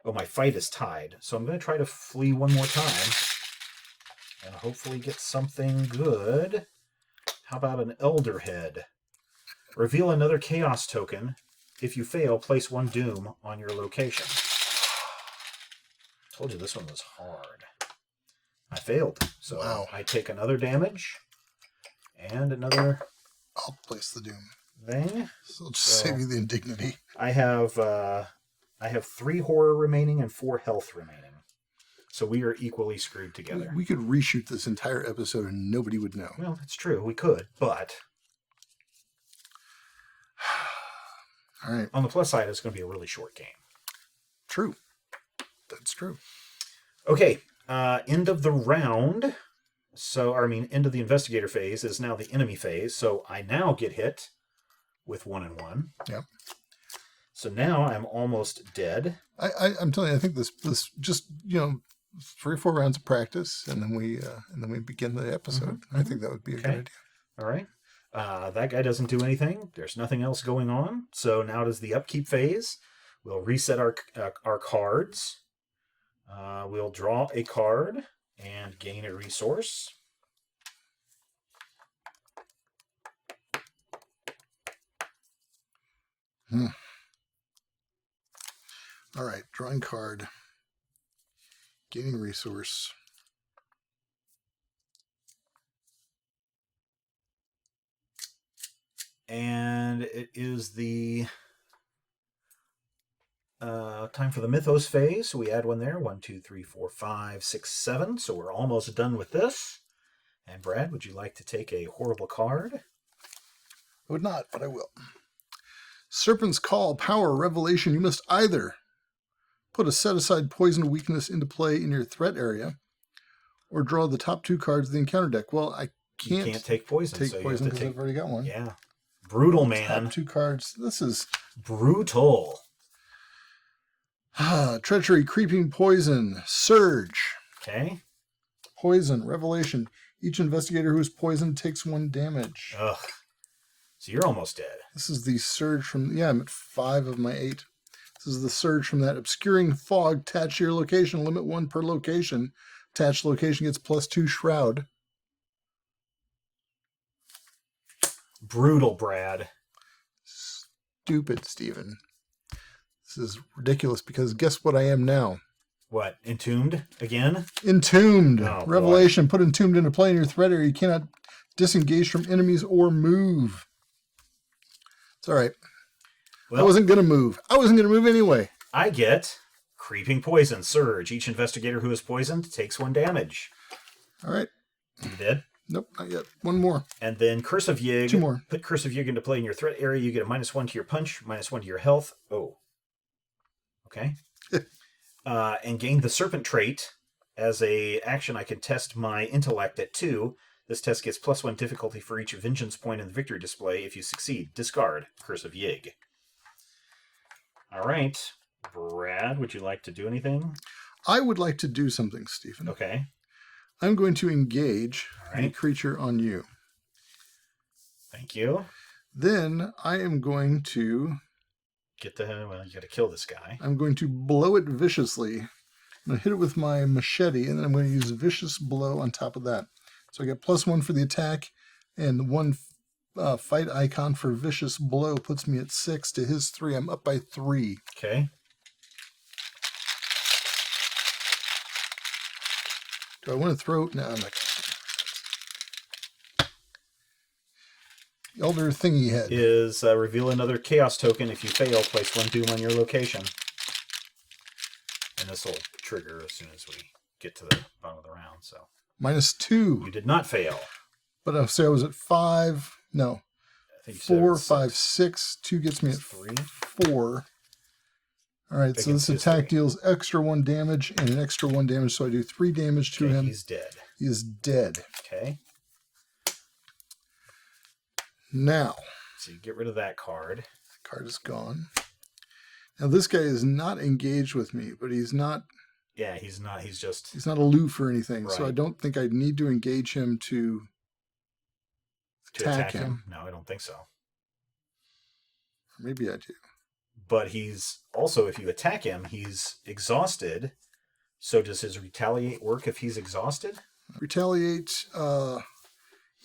my fight is tied. So I'm going to try to flee one more time. And hopefully get something good. How about an Elder Head? Reveal another Chaos token. If you fail, place 1 Doom on your location. Told you this one was hard. I failed. So wow. I take another damage. And another... I'll place the Doom. Thing. So I'll just save you the indignity. I have 3 horror remaining and 4 health remaining. So we are equally screwed together. We could reshoot this entire episode and nobody would know. Well, it's true. We could, but... All right. On the plus side, it's going to be a really short game. True. That's true. Okay. End of the round. End of the investigator phase is now the enemy phase. So I now get hit with 1 and 1. Yep. So now I'm almost dead. I'm telling you, I think this just 3 or 4 rounds of practice, and then we begin the episode. Mm-hmm. I think that would be a good idea. All right. That guy doesn't do anything. There's nothing else going on. So now does the upkeep phase. We'll reset our cards. We'll draw a card and gain a resource. All right, drawing card, gaining resource. And it is the time for the Mythos phase. So we add 1 there. 1, 2, 3, 4, 5, 6, 7. So we're almost done with this. And Brad, would you like to take a horrible card? I would not, but I will. Serpent's Call, Power, Revelation. You must either put a set-aside poison weakness into play in your threat area, or draw the top 2 cards of the encounter deck. Well, I can't take poison. Take poison because I've already got one. Yeah. Brutal, man. Top 2 cards. This is... brutal. Treachery, Creeping Poison, Surge. Okay. Poison. Revelation. Each investigator who is poisoned takes 1 damage. Ugh. So you're almost dead. This is the surge from... Yeah, I'm at 5 of my 8. This is the surge from that obscuring fog attached to your location. Limit 1 per location. Attached location gets +2 shroud. Brutal, Brad. Stupid, Steven. This is ridiculous because guess what I am now? What? Entombed again? Entombed. Oh, Revelation. Put entombed into play in your threat area. You cannot disengage from enemies or move. It's all right. Well, I wasn't going to move. I wasn't going to move anyway. I get creeping poison surge. Each investigator who is poisoned takes 1 damage. All right. You dead? Nope, not yet. 1 more. And then Curse of Yig. 2 more. Put Curse of Yig into play in your threat area. You get a -1 to your punch, -1 to your health. Oh. Okay. And gain the Serpent trait. As a action, I can test my intellect at 2. This test gets +1 difficulty for each vengeance point in the victory display. If you succeed, discard Curse of Yig. All right. Brad, would you like to do anything? I would like to do something, Stephen. Okay. I'm going to engage a creature on you. Thank you. Then I am going to... You got to kill this guy. I'm going to blow it viciously. I'm going to hit it with my machete, and then I'm going to use Vicious Blow on top of that. So I get +1 for the attack, and 1 fight icon for Vicious Blow puts me at 6 to his 3. I'm up by 3. Okay. Do I want to throw... No, I'm not. Elder Thingy Head. Is reveal another Chaos token. If you fail, place 1 Doom on your location. And this will trigger as soon as we get to the bottom of the round. So -2. you did not fail. But I'll say I was at 5. No. I think 4, 5, 6. 2 gets me at 3. 4. All right, so this attack deals extra 1 damage and an extra 1 damage, so I do 3 damage to him. He's dead. He is dead. Okay. Now. So you get rid of that card. The card is gone. Now this guy is not engaged with me, but he's not... Yeah, he's not. He's just... He's not aloof or anything, right. So I don't think I'd need to engage him to attack him. No, I don't think so. Maybe I do. But he's also, if you attack him, he's exhausted. So does his retaliate work if he's exhausted? Retaliate,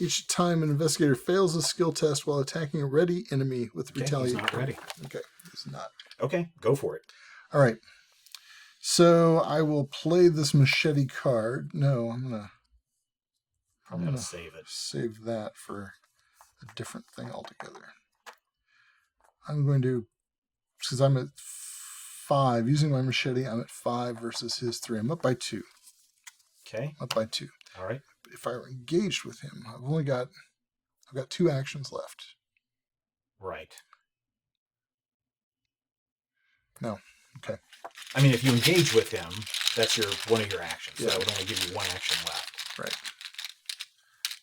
each time an investigator fails a skill test while attacking a ready enemy with retaliate. He's not ready. Okay, he's not. Okay, go for it. All right. So I will play this machete card. No, I'm gonna save it. Save that for a different thing altogether. I'm going to, because I'm at 5, using my machete, I'm at 5 versus his 3. I'm up by 2. Okay. Up by 2. All right. But if I were engaged with him, I've got 2 actions left. Right. No. Okay. I mean, if you engage with him, that's one of your actions. Yeah. So that would only give you 1 action left. Right.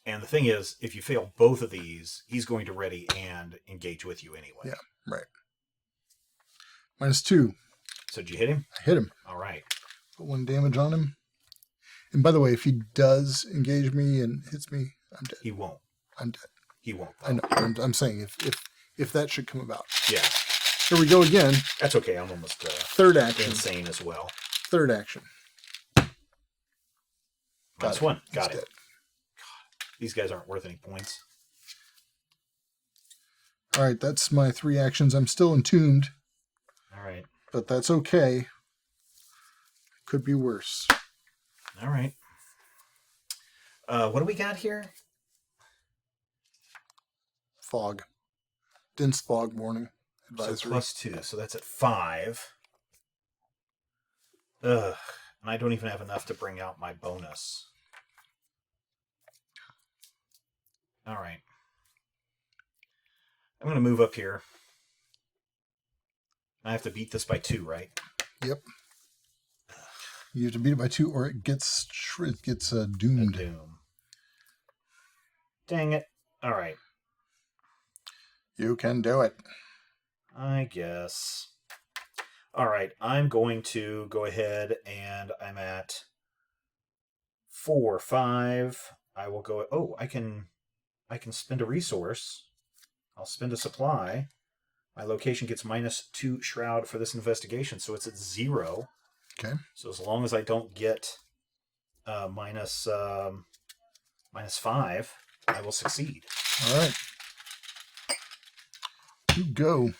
And the thing is, if you fail both of these, he's going to ready and engage with you anyway. Yeah, right. -2. So did you hit him? I hit him. All right. Put 1 damage on him. And by the way, if he does engage me and hits me, I'm dead. He won't. I'm dead. He won't. I know. I'm saying if that should come about. Yeah. Here we go again. That's okay. I'm almost third action. Insane as well. Third action. -1. Got it. Dead. God, these guys aren't worth any points. All right, that's my 3 actions. I'm still entombed. All right. But that's okay. Could be worse. All right. What do we got here? Fog. Dense fog warning. So Advisory. +2. So that's at 5. Ugh. And I don't even have enough to bring out my bonus. All right. I'm going to move up here. I have to beat this by 2, right? Yep. You have to beat it by 2 or it gets doomed. A doom. Dang it. All right. You can do it. I guess. All right. I'm going to go ahead and I'm at 4, 5. I will go. Oh, I can spend a resource. I'll spend a supply. My location gets -2 shroud for this investigation, so it's at 0. Okay. So as long as I don't get -5, I will succeed. All right. You go.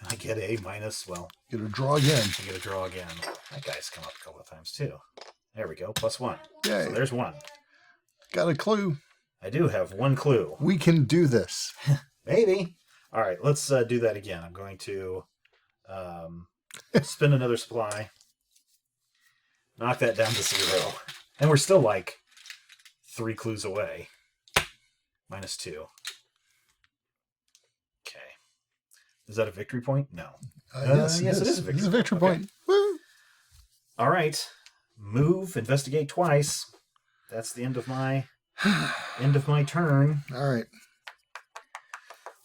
I get a minus. Well, Get a draw again. I get a draw again. That guy's come up a couple of times too. There we go. +1. Yay. So there's 1. Got a clue. I do have 1 clue. We can do this. Maybe. All right, let's do that again. I'm going to spend another supply. Knock that down to 0. And we're still like 3 clues away. -2. Okay. Is that a victory point? No. Yes, it is a victory point. It's a victory point. Woo. All right. Move, investigate twice. That's the end of my turn. All right.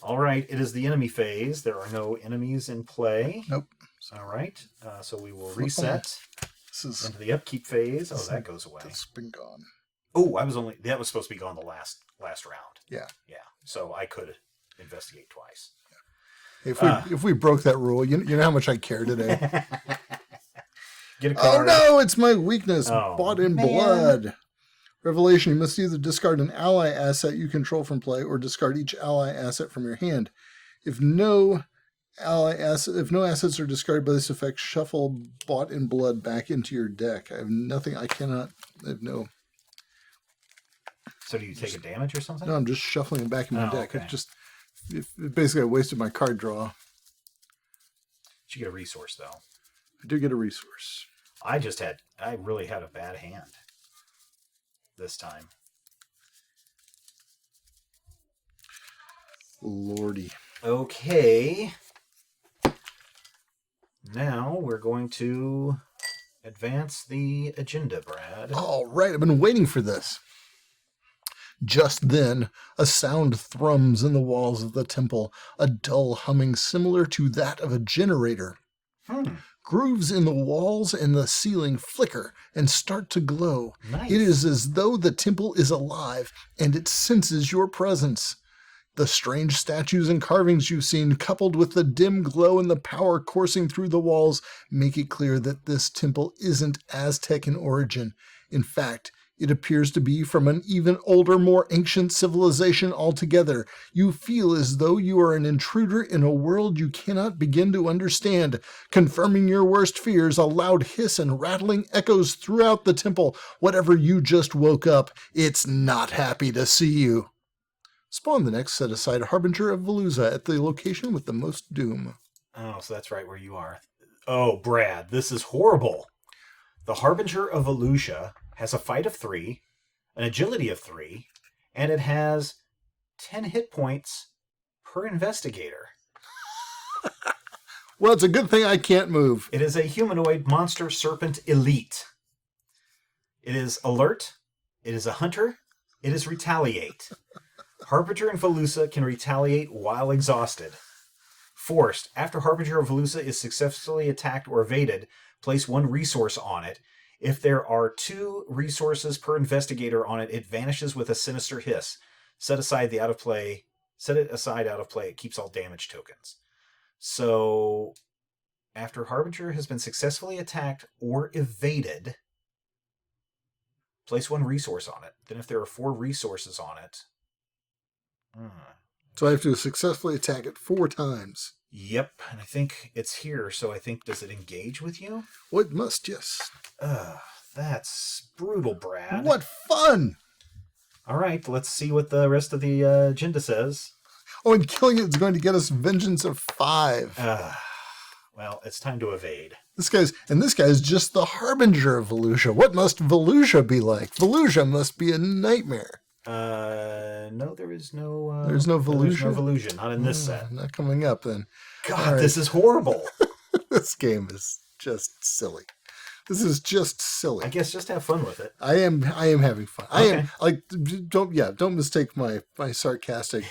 All right, it is the enemy phase. There are no enemies in play. Nope. All right, so we will reset into the upkeep phase. Oh, that goes away. That's been gone. Oh, that was supposed to be gone the last round. Yeah. Yeah. So I could investigate twice. If we broke that rule, you know how much I care today. Get a card. Oh no, it's my weakness. Oh, Bought in blood. Revelation, you must either discard an ally asset you control from play or discard each ally asset from your hand. If no assets are discarded by this effect, shuffle Bought in Blood back into your deck. I have nothing. I have no. So do you take a damage or something? No, I'm just shuffling it back in my deck. Okay. Basically, I wasted my card draw. You get a resource though. I do get a resource. I really had a bad hand this time. Lordy. Okay. Now we're going to advance the agenda, Brad. All right, I've been waiting for this. Just then, a sound thrums in the walls of the temple, a dull humming similar to that of a generator. Grooves in the walls and the ceiling flicker and start to glow. Nice. It is as though the temple is alive and it senses your presence. The strange statues and carvings you've seen, coupled with the dim glow and the power coursing through the walls, make it clear that this temple isn't Aztec in origin. In fact, it appears to be from an even older, more ancient civilization altogether. You feel as though you are an intruder in a world you cannot begin to understand. Confirming your worst fears, a loud hiss and rattling echoes throughout the temple. Whatever you just woke up, it's not happy to see you. Spawn the next set aside Harbinger of Veluza at the location with the most doom. Oh, so that's right where you are. Oh, Brad, this is horrible. The Harbinger of Veluza has a fight of 3, an agility of 3, and it has 10 hit points per investigator. Well, it's a good thing I can't move. It is a humanoid monster serpent elite. It is alert. It is a hunter. It is retaliate. Harbinger and Veluza can retaliate while exhausted. Forced. After Harbinger of Veluza is successfully attacked or evaded, place 1 resource on it. If there are 2 resources per investigator on it, it vanishes with a sinister hiss. Set it aside out of play. It keeps all damage tokens. So, after Harbinger has been successfully attacked or evaded, place 1 resource on it. Then if there are 4 resources on it... So I have to successfully attack it 4 times. Yep, and I think it's here, so I think, does it engage with you? Well, it must, yes. That's brutal, Brad. What fun! All right, let's see what the rest of the agenda says. Oh, and killing it is going to get us vengeance of 5. Well, it's time to evade. This guy's just the Harbinger of Veluza. What must Veluza be like? Veluza must be a nightmare. No, there is no... There's no Veluza? There's no Veluza, not in this set. Not coming up, then. God, This is horrible. This game is just silly. This is just silly. I guess just have fun with it. I am having fun. Okay. Don't mistake my sarcastic.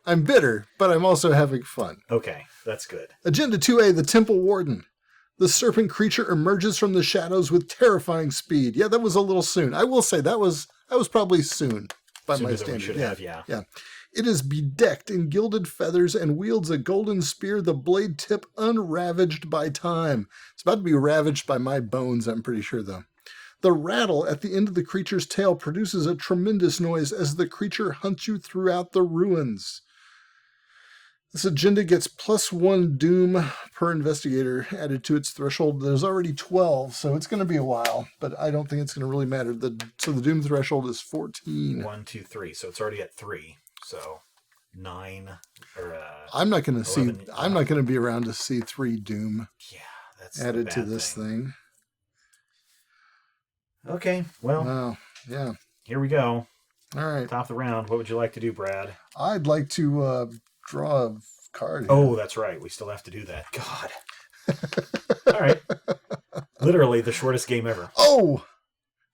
I'm bitter, but I'm also having fun. Okay, that's good. Agenda 2A, the Temple Warden. The serpent creature emerges from the shadows with terrifying speed. Yeah, that was a little soon. I will say that was probably soon by my standard. Yeah. It is bedecked in gilded feathers and wields a golden spear, the blade tip unravaged by time. It's about to be ravaged by my bones, I'm pretty sure, though. The rattle at the end of the creature's tail produces a tremendous noise as the creature hunts you throughout the ruins. This agenda gets +1 doom per investigator added to its threshold. There's already 12, so it's going to be a while, but I don't think it's going to really matter. So the doom threshold is 14. 1, 2, 3. So it's already at 3. So 9 or I'm not going to 11, see. I'm not going to be around to see 3 doom. Yeah, that's added to this thing. Okay, well, wow, yeah. Here we go. All right, top of the round. What would you like to do, Brad? I'd like to draw a card. Oh, that's right. We still have to do that. God. All right. Literally the shortest game ever. Oh,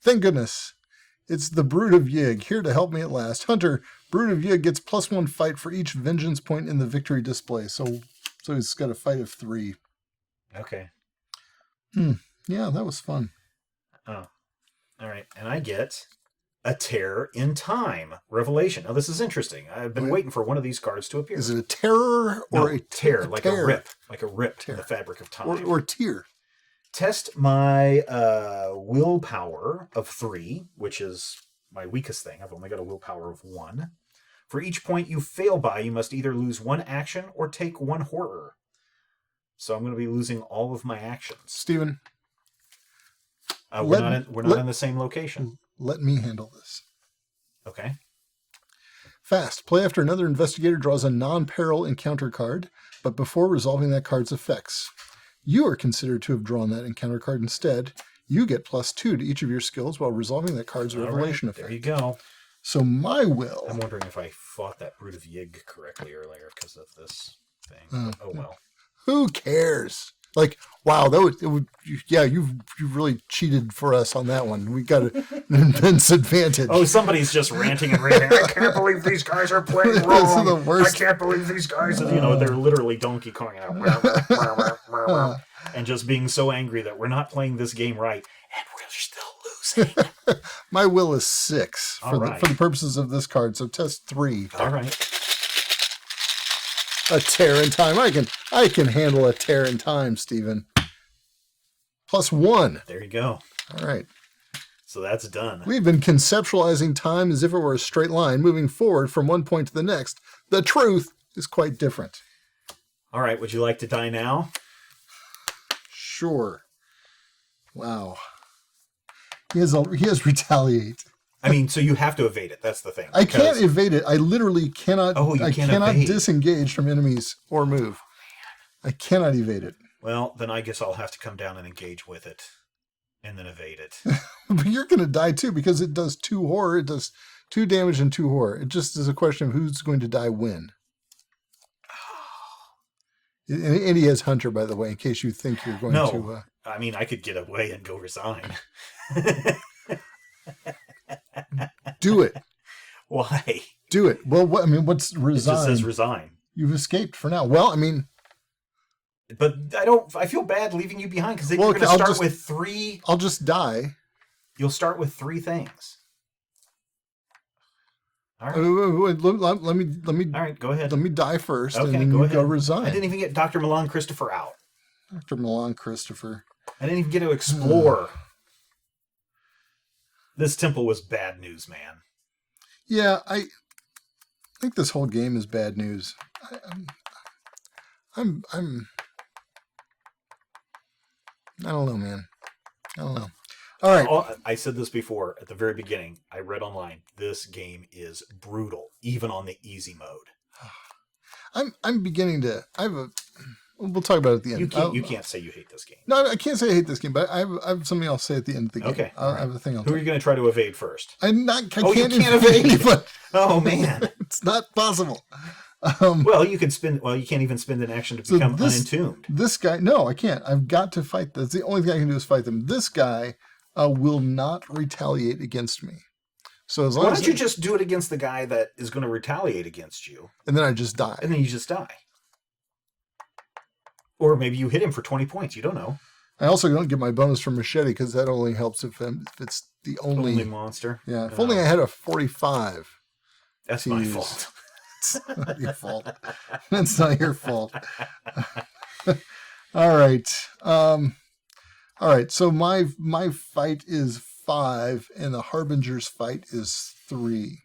thank goodness. It's the Brood of Yig, here to help me at last. Hunter, Brood of Yig gets +1 fight for each vengeance point in the victory display. So he's got a fight of 3. Okay. Yeah, that was fun. Oh. All right. And I get a Terror in Time revelation. Now, this is interesting. I've been waiting for one of these cards to appear. Is it a terror or a tear? Like tear. A rip. Like a rip in the fabric of time. Or tear. Test my willpower of 3, which is my weakest thing. I've only got a willpower of 1. For each point you fail by, you must either lose 1 action or take 1 horror. So I'm going to be losing all of my actions. Steven. We're not in the same location. Let me handle this. Okay. Fast. Play after another investigator draws a non-peril encounter card, but before resolving that card's effects. You are considered to have drawn that encounter card instead. You get +2 to each of your skills while resolving that card's revelation effect. There you go. So my will... I'm wondering if I fought that Brood of Yig correctly earlier because of this thing. Oh, well. Who cares? Like, wow, you've really cheated for us on that one. We got an immense advantage. Oh, somebody's just ranting and raving. I can't believe these guys are playing wrong. This is the worst. I can't believe these guys. They're literally Donkey Kong and just being so angry that we're not playing this game right, and we're still losing. My will is 6 for the purposes of this card. So test 3. All right. A tear in time. I can handle a tear in time, Stephen. +1. There you go. All right. So that's done. We've been conceptualizing time as if it were a straight line, moving forward from one point to the next. The truth is quite different. All right. Would you like to die now? Sure. Wow. He has retaliate. I mean, so you have to evade it. That's the thing. I can't evade it. I literally cannot. I cannot disengage from enemies or move. I cannot evade it. Well, then I guess I'll have to come down and engage with it, and then evade it. But you're going to die too because it does 2 horror. It does 2 damage and 2 horror. It just is a question of who's going to die when. And he has Hunter, by the way, in case you think you're going to. I mean, I could get away and go resign. Do it. Why? Do it. Well, what's resign? It just says resign. You've escaped for now. Well, I mean. But I feel bad leaving you behind because you're going to start with 3. I'll just die. You'll start with 3 things. All right. Let me. All right, go ahead. Let me die first, okay, and then go you go resign. I didn't even get Dr. Milan Christopher out. Dr. Milan Christopher. I didn't even get to explore. This temple was bad news, man. Yeah, I think this whole game is bad news. I don't know, man. I don't know. All right. I said this before at the very beginning. I read online. This game is brutal, even on the easy mode. I'm beginning to. We'll talk about it at the end. You can't say you hate this game. No, I can't say I hate this game, but I have something I'll say at the end of the game. Okay. I have a thing I'll Who are you going to try to evade first? I can't evade anybody. Oh, man. It's not possible. Well, you can spend. Well, you can't even spend an action to become unentombed. This guy, no, I can't. I've got to fight. That's the only thing I can do is fight them. This guy will not retaliate against me. So as long why don't you just do it against the guy that is going to retaliate against you, and then I just die, and then you just die, or maybe you hit him for 20 points. You don't know. I also don't get my bonus from machete because that only helps if it's the only monster. Yeah, if only I had a 45. That's my fault. It's not your fault. That's not your fault. All right. All right. So my fight is 5, and the harbinger's fight is 3.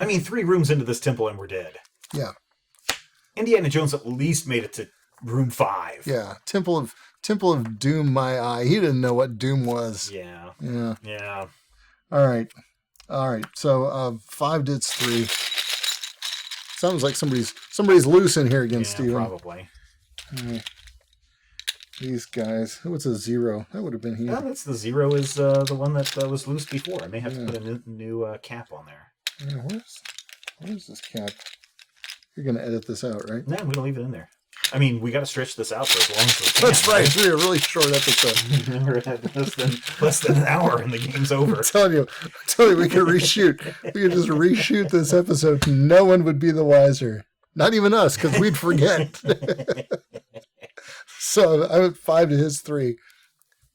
I mean, 3 rooms into this temple and we're dead. Yeah. Indiana Jones at least made it to room 5. Yeah. Temple of Doom, my eye. He didn't know what Doom was. Yeah. Yeah. Yeah. All right. So 5 did 3. Sounds like somebody's loose in here again, Steven. Probably. These guys. What's a 0? That would have been here. Oh, that's the 0 is the one that was loose before. I may have to put a new cap on there. Yeah, where's this cap? You're going to edit this out, right? No, we don't leave it in there. I mean, we got to stretch this out for as long as we can. That's right. It's a really short episode. We're at less than an hour and the game's over. I'm telling you, we could reshoot. We could just reshoot this episode. No one would be the wiser. Not even us, because we'd forget. So I'm at 5 to his 3.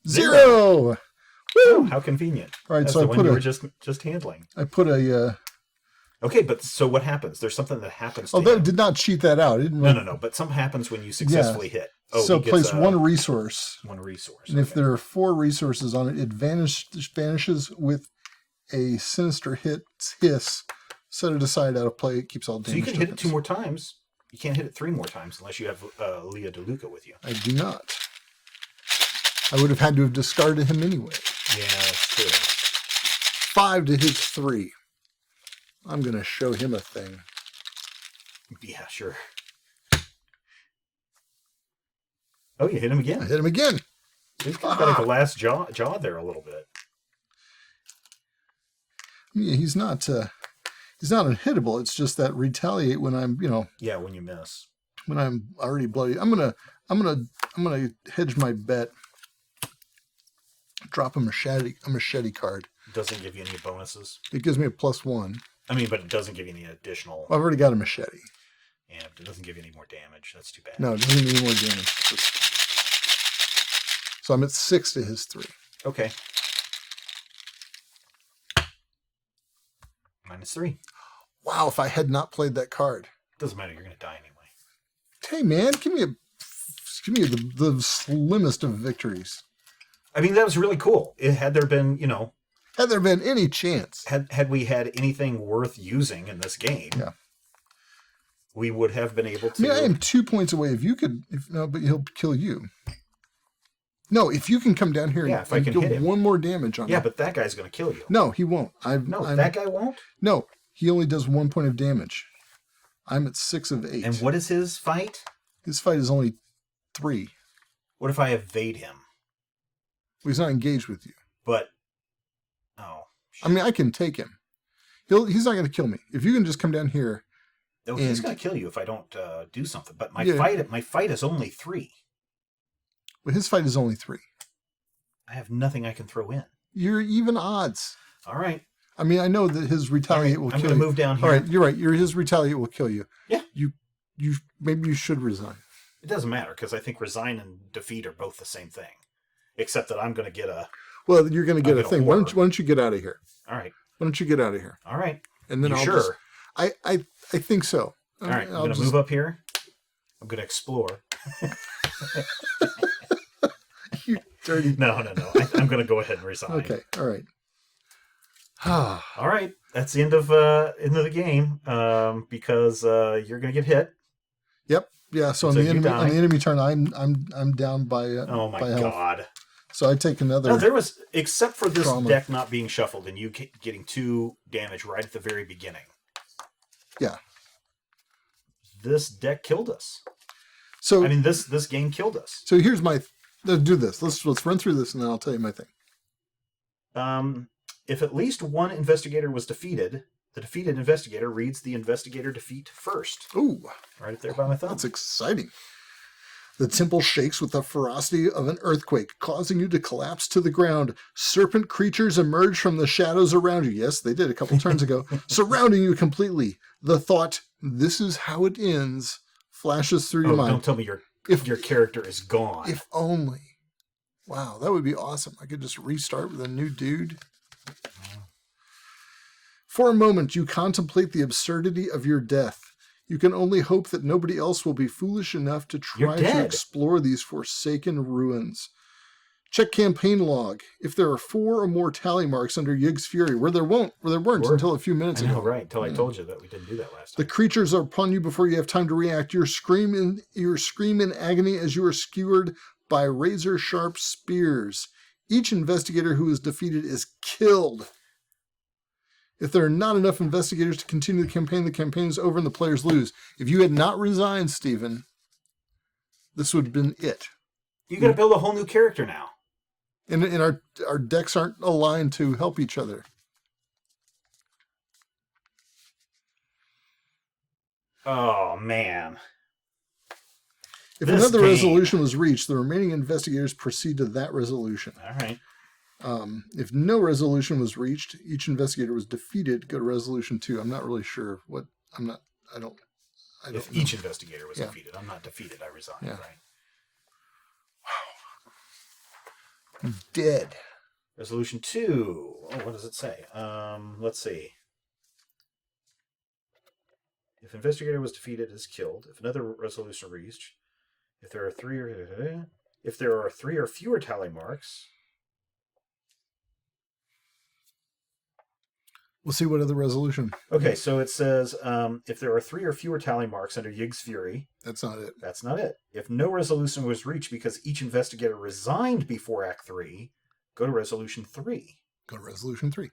0. Woo! Oh, how convenient. All right, that's so the one you were just handling. I put a... Okay, but so what happens? There's something that happens to that did not cheat that out. It didn't really... No. But something happens when you successfully hit. Oh, so place one resource. One resource. And if there are 4 resources on it, it vanishes with a sinister hiss. Set it aside, out of play. It keeps all damage. So you can hit it 2 more times. You can't hit it 3 more times unless you have Leah DeLuca with you. I do not. I would have had to have discarded him anyway. Yeah, that's true. 5 to his 3. I'm going to show him a thing. Yeah, sure. Oh, you hit him again. I hit him again. So he's got like a last jaw there a little bit. Yeah, he's not unhittable. It's just that retaliate when I'm, Yeah, when you miss. When I'm already bloody. I'm gonna hedge my bet. Drop a machete card. It doesn't give you any bonuses. It gives me a +1. I mean, but it doesn't give you any additional. I've already got a machete. Yeah, but it doesn't give you any more damage. That's too bad. No, it doesn't give me more damage. So I'm at 6 to his 3. Okay. -3. Wow, if I had not played that card. Doesn't matter, you're going to die anyway. Hey, man, give me the slimmest of victories. I mean, that was really cool. Had there been, Had there been any chance. Had we had anything worth using in this game, we would have been able to. I mean, I am 2 points away. If you could, but he'll kill you. No, if you can come down here if I can do hit him. 1 more damage on him. Yeah, but that guy's going to kill you. No, he won't. That guy won't? No, he only does 1 point of damage. I'm at 6 of 8. And what is his fight? His fight is only 3. What if I evade him? Well, he's not engaged with you. But, I mean, I can take him. He's not going to kill me. If you can just come down here. No, he's going to kill you if I don't do something. But my fight is only 3. Well, his fight is only 3. I have nothing I can throw in. You're even odds. All right. I mean, I know that his retaliate will kill you. I'm going to move down here. All right, you're right. His retaliate will kill you. Yeah. Maybe you should resign. It doesn't matter because I think resign and defeat are both the same thing, except that I'm going to get a. Well, you're going to get a thing. Why don't you get out of here? All right. Why don't you get out of here? All right. And then I think so. All right. I'm going to move up here. I'm going to explore. You dirty. No. I'm going to go ahead and resign. Okay. All right. All right. That's the end of the game because you're going to get hit. Yep. Yeah. So on the enemy turn, I'm down by. Oh my by God. Health. So I take another. No, there was except for this trauma. deck not being shuffled and you getting 2 damage right at the very beginning. Yeah. This deck killed us. So I mean, this game killed us. So here's my. Let's do this. Let's run through this and then I'll tell you my thing. If at least 1 investigator was defeated, the defeated investigator reads the investigator defeat first. Ooh. Right up there by my thumb. That's exciting. The temple shakes with the ferocity of an earthquake, causing you to collapse to the ground. Serpent creatures emerge from the shadows around you. Yes, they did a couple turns ago. Surrounding you completely. The thought, "This is how it ends," flashes through your mind. Don't tell me you're if your character is gone. If only. Wow, that would be awesome. I could just restart with a new dude. For a moment, you contemplate the absurdity of your death. You can only hope that nobody else will be foolish enough to try to explore these forsaken ruins. Check campaign log. If there are 4 or more tally marks under Yig's Fury, where there weren't until a few minutes ago. Right, until I told you that we didn't do that last time. The creatures are upon you before you have time to react. You scream in agony as you are skewered by razor-sharp spears. Each investigator who is defeated is killed. If there are not enough investigators to continue the campaign is over and the players lose. If you had not resigned, Stephen, this would have been it. You got to build a whole new character now. And our decks aren't aligned to help each other. Oh, man. If another resolution was reached, the remaining investigators proceed to that resolution. All right. If no resolution was reached, each investigator was defeated. Go to resolution 2. I'm not really sure what. I don't If each investigator was defeated, I'm not defeated. I resign. Yeah. Right. Wow. Dead. Resolution 2. Oh, what does it say? Let's see. If investigator was defeated, is killed. If another resolution reached, if there are 3 or fewer tally marks. We'll see what other resolution. Okay, so it says if there are 3 or fewer tally marks under Yig's Fury. That's not it. That's not it. If no resolution was reached because each investigator resigned before Act 3, go to Resolution 3. Go to Resolution 3.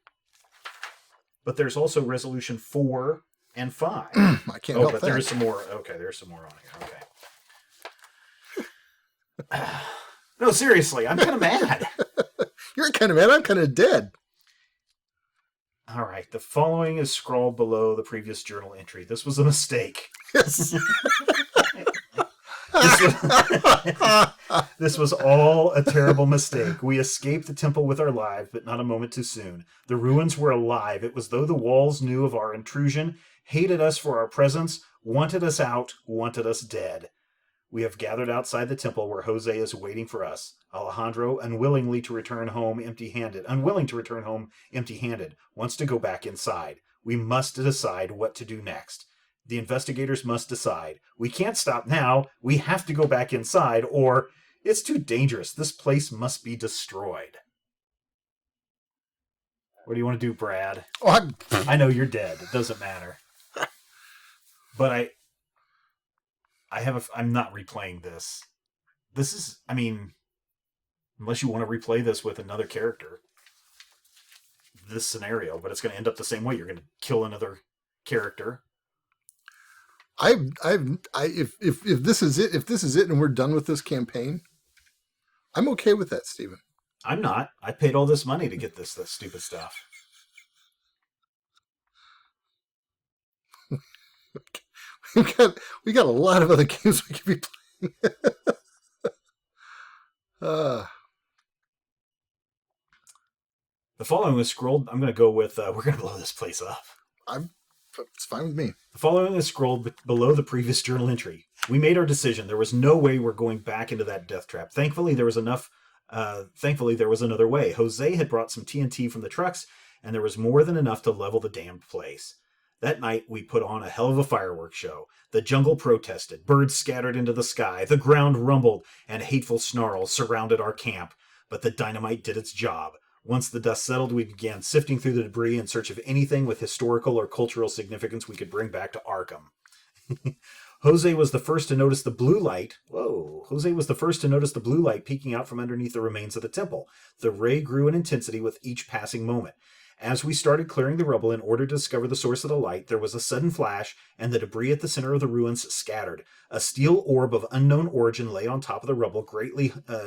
But there's also Resolution 4 and 5. I can't help but that. There's some more. Okay, there's some more on here. Okay. No, seriously, I'm kind of mad. You're kind of mad. I'm kind of dead. All right. The following is scrawled below the previous journal entry. This was a mistake. Yes. This was all a terrible mistake. We escaped the temple with our lives, but not a moment too soon. The ruins were alive. It was though the walls knew of our intrusion, hated us for our presence, wanted us out, wanted us dead. We have gathered outside the temple where Jose is waiting for us. Alejandro, unwilling to return home empty-handed, wants to go back inside. We must decide what to do next. The investigators must decide. We can't stop now. We have to go back inside, or it's too dangerous. This place must be destroyed. What do you want to do, Brad? Oh, I know you're dead. It doesn't matter. But I'm not replaying this. This is, unless you want to replay this with another character, this scenario, but it's going to end up the same way. You're going to kill another character. If this is it, and we're done with this campaign, I'm okay with that, Stephen. I'm not. I paid all this money to get this stupid stuff. we got a lot of other games we could be playing. The following is scrolled. I'm going to go with, we're going to blow this place up. It's fine with me. The following is scrolled below the previous journal entry. We made our decision. There was no way we're going back into that death trap. Thankfully, there was another way. Jose had brought some TNT from the trucks, and there was more than enough to level the damned place. That night, we put on a hell of a fireworks show. The jungle protested. Birds scattered into the sky. The ground rumbled, and hateful snarls surrounded our camp. But the dynamite did its job. Once the dust settled, we began sifting through the debris in search of anything with historical or cultural significance we could bring back to Arkham. Jose was the first to notice the blue light. Jose was the first to notice the blue light peeking out from underneath the remains of the temple. The ray grew in intensity with each passing moment. As we started clearing the rubble in order to discover the source of the light, there was a sudden flash, and the debris at the center of the ruins scattered. A steel orb of unknown origin lay on top of the rubble,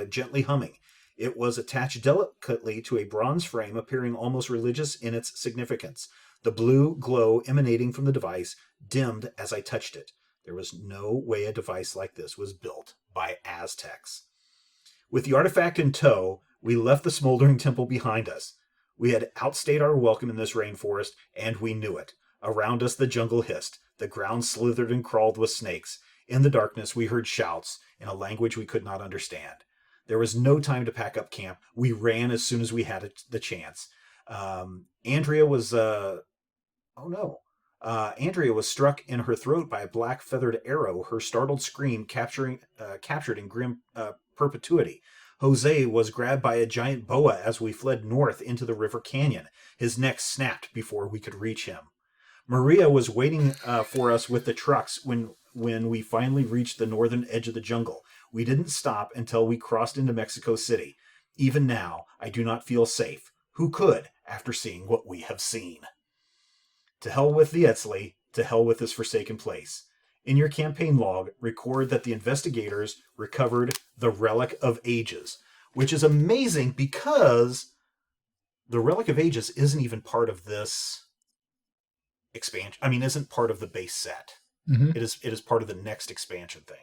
gently humming. It was attached delicately to a bronze frame, appearing almost religious in its significance. The blue glow emanating from the device dimmed as I touched it. There was no way a device like this was built by Aztecs. With the artifact in tow, we left the smoldering temple behind us. We had outstayed our welcome in this rainforest, and we knew it. Around us the jungle hissed. The ground slithered and crawled with snakes. In the darkness, we heard shouts in a language we could not understand. There was no time to pack up camp. We ran as soon as we had the chance. Andrea was Andrea was struck in her throat by a black feathered arrow, her startled scream captured in grim perpetuity. Jose was grabbed by a giant boa as we fled north into the river canyon. His neck snapped before we could reach him. Maria was waiting for us with the trucks when we finally reached the northern edge of the jungle. We didn't stop until we crossed into Mexico City. Even now, I do not feel safe. Who could, after seeing what we have seen? To hell with the Etzli, to hell with this forsaken place. In your campaign log, record that the investigators recovered the Relic of Ages, which is amazing because the Relic of Ages isn't even part of this expansion. I mean, isn't part of the base set. Mm-hmm. It is part of the next expansion thing.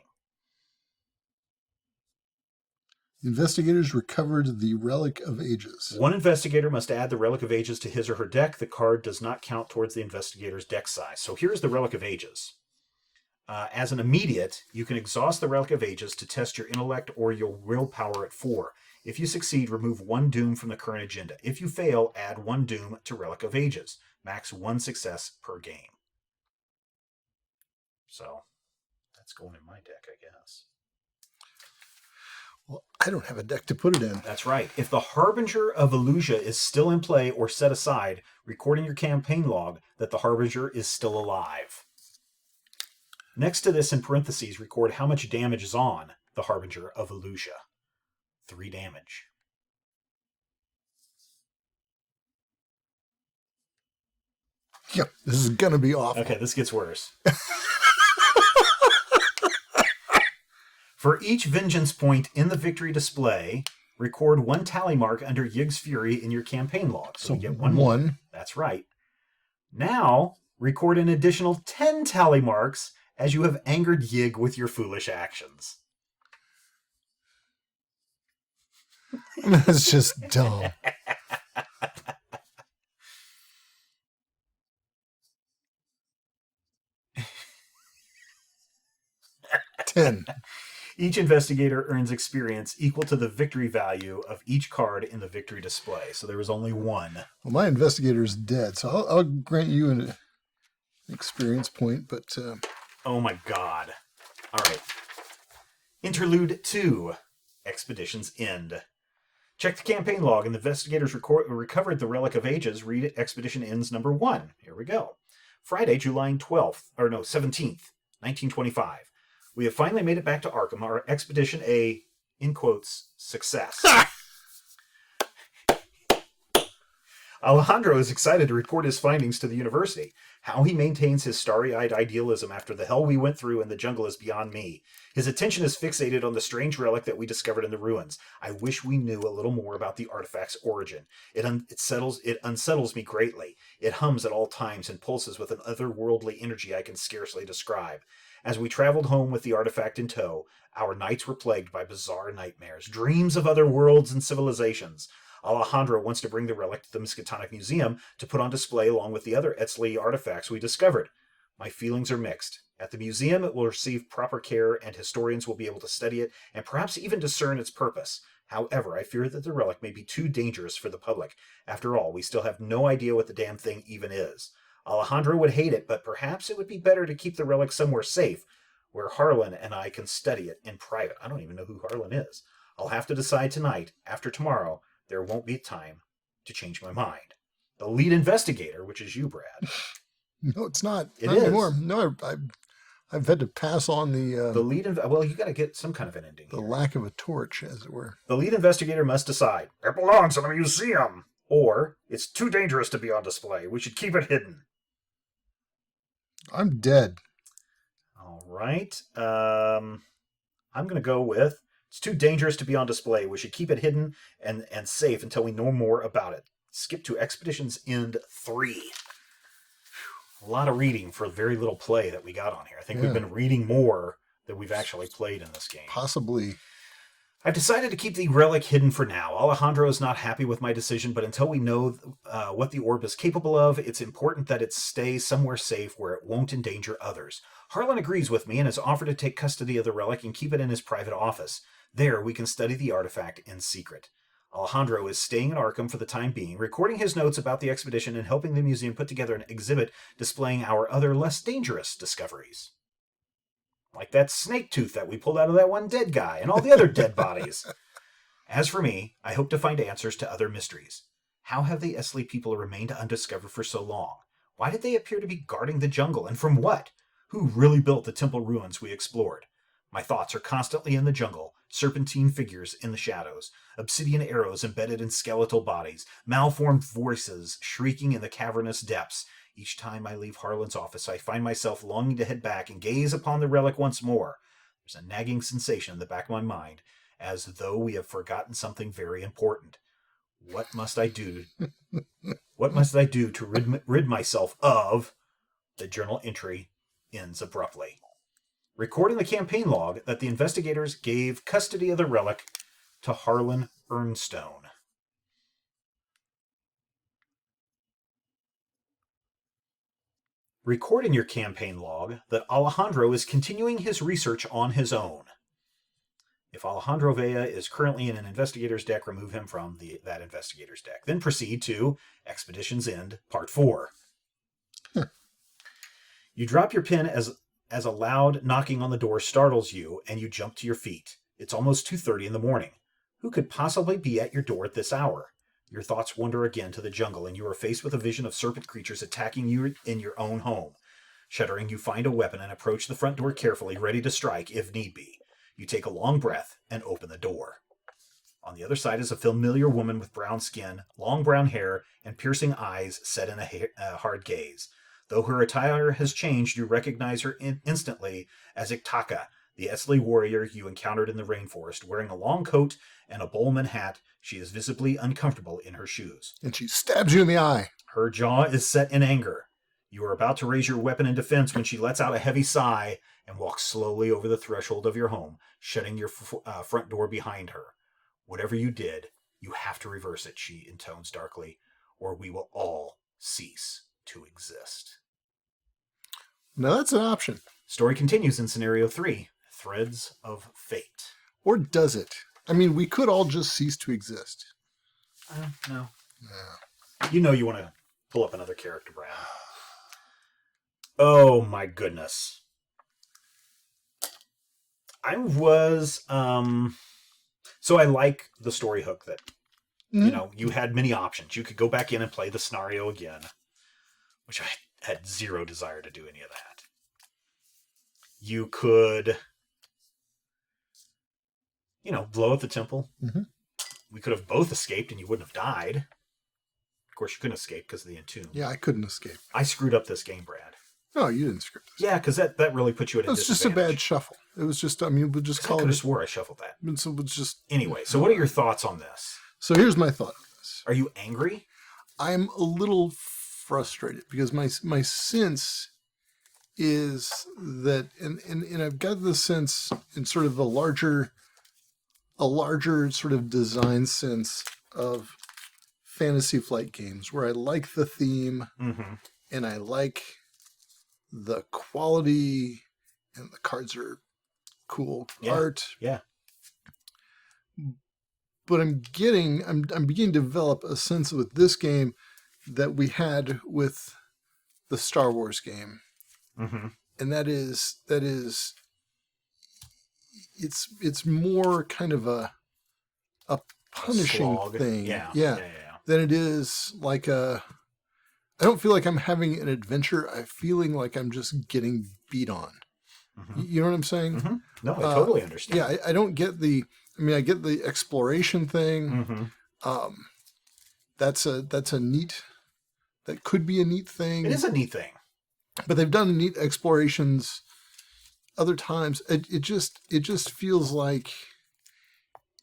Investigators recovered the Relic of Ages. One investigator must add the Relic of Ages to his or her deck. The card does not count towards the investigator's deck size. So here's the Relic of Ages. As an immediate, you can exhaust the Relic of Ages to test your intellect or your willpower at 4. If you succeed, remove 1 doom from the current agenda. If you fail, add 1 doom to Relic of Ages. Max 1 success per game. So that's going in my deck, I guess. Well, I don't have a deck to put it in. That's right. If the Harbinger of Illusia is still in play or set aside, record in your campaign log that the Harbinger is still alive. Next to this, in parentheses, record how much damage is on the Harbinger of Illusia. 3 damage. Yep, this is going to be awful. Okay, this gets worse. For each vengeance point in the victory display, record 1 tally mark under Yig's Fury in your campaign log. So we get 1 more. That's right. Now, record an additional 10 tally marks as you have angered Yig with your foolish actions. That's just dumb. Ten. Each investigator earns experience equal to the victory value of each card in the victory display. So there was only 1. Well, my investigator is dead, so I'll grant you an experience point, but... Oh my god. All right. Interlude 2. Expedition's End. Check the campaign log, and the investigators recovered the Relic of Ages. Read Expedition Ends number 1. Here we go. Friday, July 17th, 1925. We have finally made it back to Arkham. Our expedition a, in quotes, success. Alejandro is excited to report his findings to the university. How he maintains his starry-eyed idealism after the hell we went through in the jungle is beyond me. His attention is fixated on the strange relic that we discovered in the ruins. I wish we knew a little more about the artifact's origin. It unsettles me greatly. It hums at all times and pulses with an otherworldly energy I can scarcely describe. As we traveled home with the artifact in tow, our nights were plagued by bizarre nightmares, dreams of other worlds and civilizations. Alejandro wants to bring the relic to the Miskatonic Museum to put on display along with the other Etzli artifacts we discovered. My feelings are mixed. At the museum, it will receive proper care, and historians will be able to study it and perhaps even discern its purpose. However, I fear that the relic may be too dangerous for the public. After all, we still have no idea what the damn thing even is. Alejandro would hate it, but perhaps it would be better to keep the relic somewhere safe, where Harlan and I can study it in private. I don't even know who Harlan is. I'll have to decide tonight. After tomorrow, there won't be time to change my mind. The lead investigator, which is you, Brad. No, it's not. It not is. Anymore. No, I've had to pass on the lead. Well, you got to get some kind of an ending. The lack of a torch, as it were. The lead investigator must decide. It belongs in a museum. Or, it's too dangerous to be on display. We should keep it hidden. I'm dead. All right. I'm going to go with, it's too dangerous to be on display. We should keep it hidden and safe until we know more about it. Skip to Expedition's End 3. A lot of reading for very little play that we got on here. I think we've been reading more than we've actually played in this game. Possibly. I've decided to keep the relic hidden for now. Alejandro is not happy with my decision, but until we know what the orb is capable of, it's important that it stay somewhere safe where it won't endanger others. Harlan agrees with me and has offered to take custody of the relic and keep it in his private office. There, we can study the artifact in secret. Alejandro is staying in Arkham for the time being, recording his notes about the expedition and helping the museum put together an exhibit displaying our other less dangerous discoveries. Like that snake tooth that we pulled out of that one dead guy and all the other dead bodies. As for me, I hope to find answers to other mysteries. How have the Etzli people remained undiscovered for so long? Why did they appear to be guarding the jungle, and from what? Who really built the temple ruins we explored? My thoughts are constantly in the jungle, serpentine figures in the shadows, obsidian arrows embedded in skeletal bodies, malformed voices shrieking in the cavernous depths. Each time I leave Harlan's office, I find myself longing to head back and gaze upon the relic once more. There's a nagging sensation in the back of my mind, as though we have forgotten something very important. What must I do? What must I do to rid myself of? The journal entry ends abruptly, recording the campaign log that the investigators gave custody of the relic to Harlan Ernstone. Record in your campaign log that Alejandro is continuing his research on his own. If Alejandro Vea is currently in an investigator's deck, remove him from that investigator's deck. Then proceed to Expedition's End, Part 4. You drop your pen as a loud knocking on the door startles you, and you jump to your feet. It's almost 2:30 in the morning. Who could possibly be at your door at this hour? Your thoughts wander again to the jungle, and you are faced with a vision of serpent creatures attacking you in your own home. Shuddering, you find a weapon and approach the front door carefully, ready to strike if need be. You take a long breath and open the door. On the other side is a familiar woman with brown skin, long brown hair, and piercing eyes set in a hard gaze. Though her attire has changed, you recognize her instantly as Iktaka, the Etzli warrior you encountered in the rainforest. Wearing a long coat and a bowman hat, she is visibly uncomfortable in her shoes. And she stabs you in the eye. Her jaw is set in anger. You are about to raise your weapon in defense when she lets out a heavy sigh and walks slowly over the threshold of your home, shutting your front door behind her. Whatever you did, you have to reverse it, she intones darkly, or we will all cease to exist. Now that's an option. Story continues in Scenario 3, Threads of Fate. Or does it? I mean, we could all just cease to exist. No. Yeah. You know you want to pull up another character, Brad. Oh my goodness. I was, so I like the story hook that, you know, you had many options. You could go back in and play the scenario again, which I had zero desire to do any of that. You could, you know, blow up the temple. Mm-hmm. We could have both escaped and you wouldn't have died. Of course, you couldn't escape because of the entomb. Yeah, I couldn't escape. I screwed up this game, Brad. No, you didn't screw this. Yeah, because that really put you at a disadvantage. It's just a bad shuffle. It was just, I mean, we'll just call it. I could have swore I shuffled that. So it's just. Anyway, so what are your thoughts on this? So here's my thought on this. Are you angry? I'm a little frustrated because my sense is that, and I've got the sense in sort of a larger sort of design sense of Fantasy Flight games where I like the theme and I like the quality and the cards are cool art. Yeah. But I'm beginning to develop a sense with this game that we had with the Star Wars game. Mm-hmm. And that is it's more kind of a punishing thing. Yeah. Than it is like I don't feel like I'm having an adventure. I'm feeling like I'm just getting beat on. Mm-hmm. You know what I'm saying? Mm-hmm. No, I totally understand. Yeah, I don't get I get the exploration thing. Mm-hmm. That's a neat, that could be a neat thing. It is a neat thing. But they've done neat explorations other times. It just feels like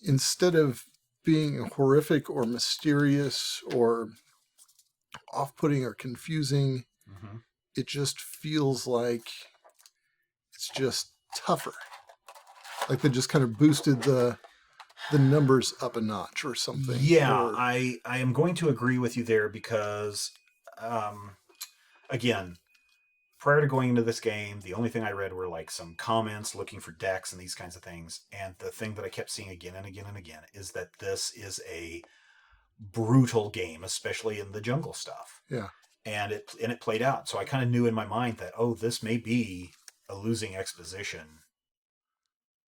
instead of being horrific or mysterious or off-putting or confusing, it just feels like it's just tougher. Like they just kind of boosted the the numbers up a notch or something. Yeah, or... I am going to agree with you there because, again, prior to going into this game, the only thing I read were like some comments looking for decks and these kinds of things. And the thing that I kept seeing again and again and again is that this is a brutal game, especially in the jungle stuff. Yeah. And it played out. So I kind of knew in my mind that, oh, this may be a losing exposition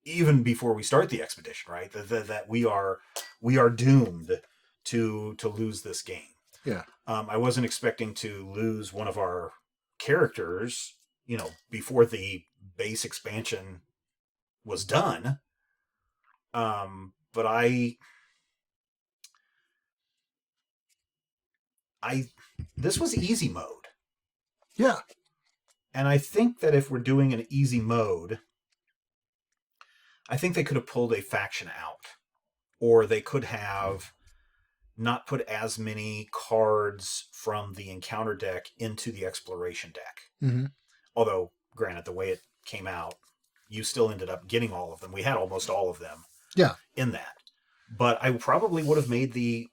even before we start the expedition, right? That we are doomed to lose this game. Yeah. I wasn't expecting to lose one of our characters, before the base expansion was done. But this was easy mode. Yeah. And I think that if we're doing an easy mode, I think they could have pulled a faction out, or they could have not put as many cards from the encounter deck into the exploration deck. Mm-hmm. Although, granted, the way it came out, you still ended up getting all of them. We had almost all of them in that. But I probably would have made the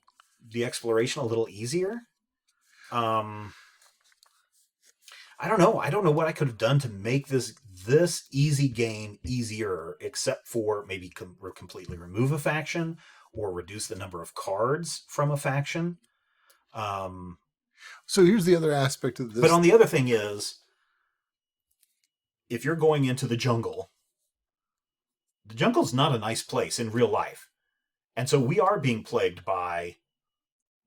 exploration a little easier. I don't know. I don't know what I could have done to make this easy game easier, except for maybe completely remove a faction or reduce the number of cards from a faction. So here's the other aspect of this. But on the other thing is, if you're going into the jungle's not a nice place in real life. And so we are being plagued by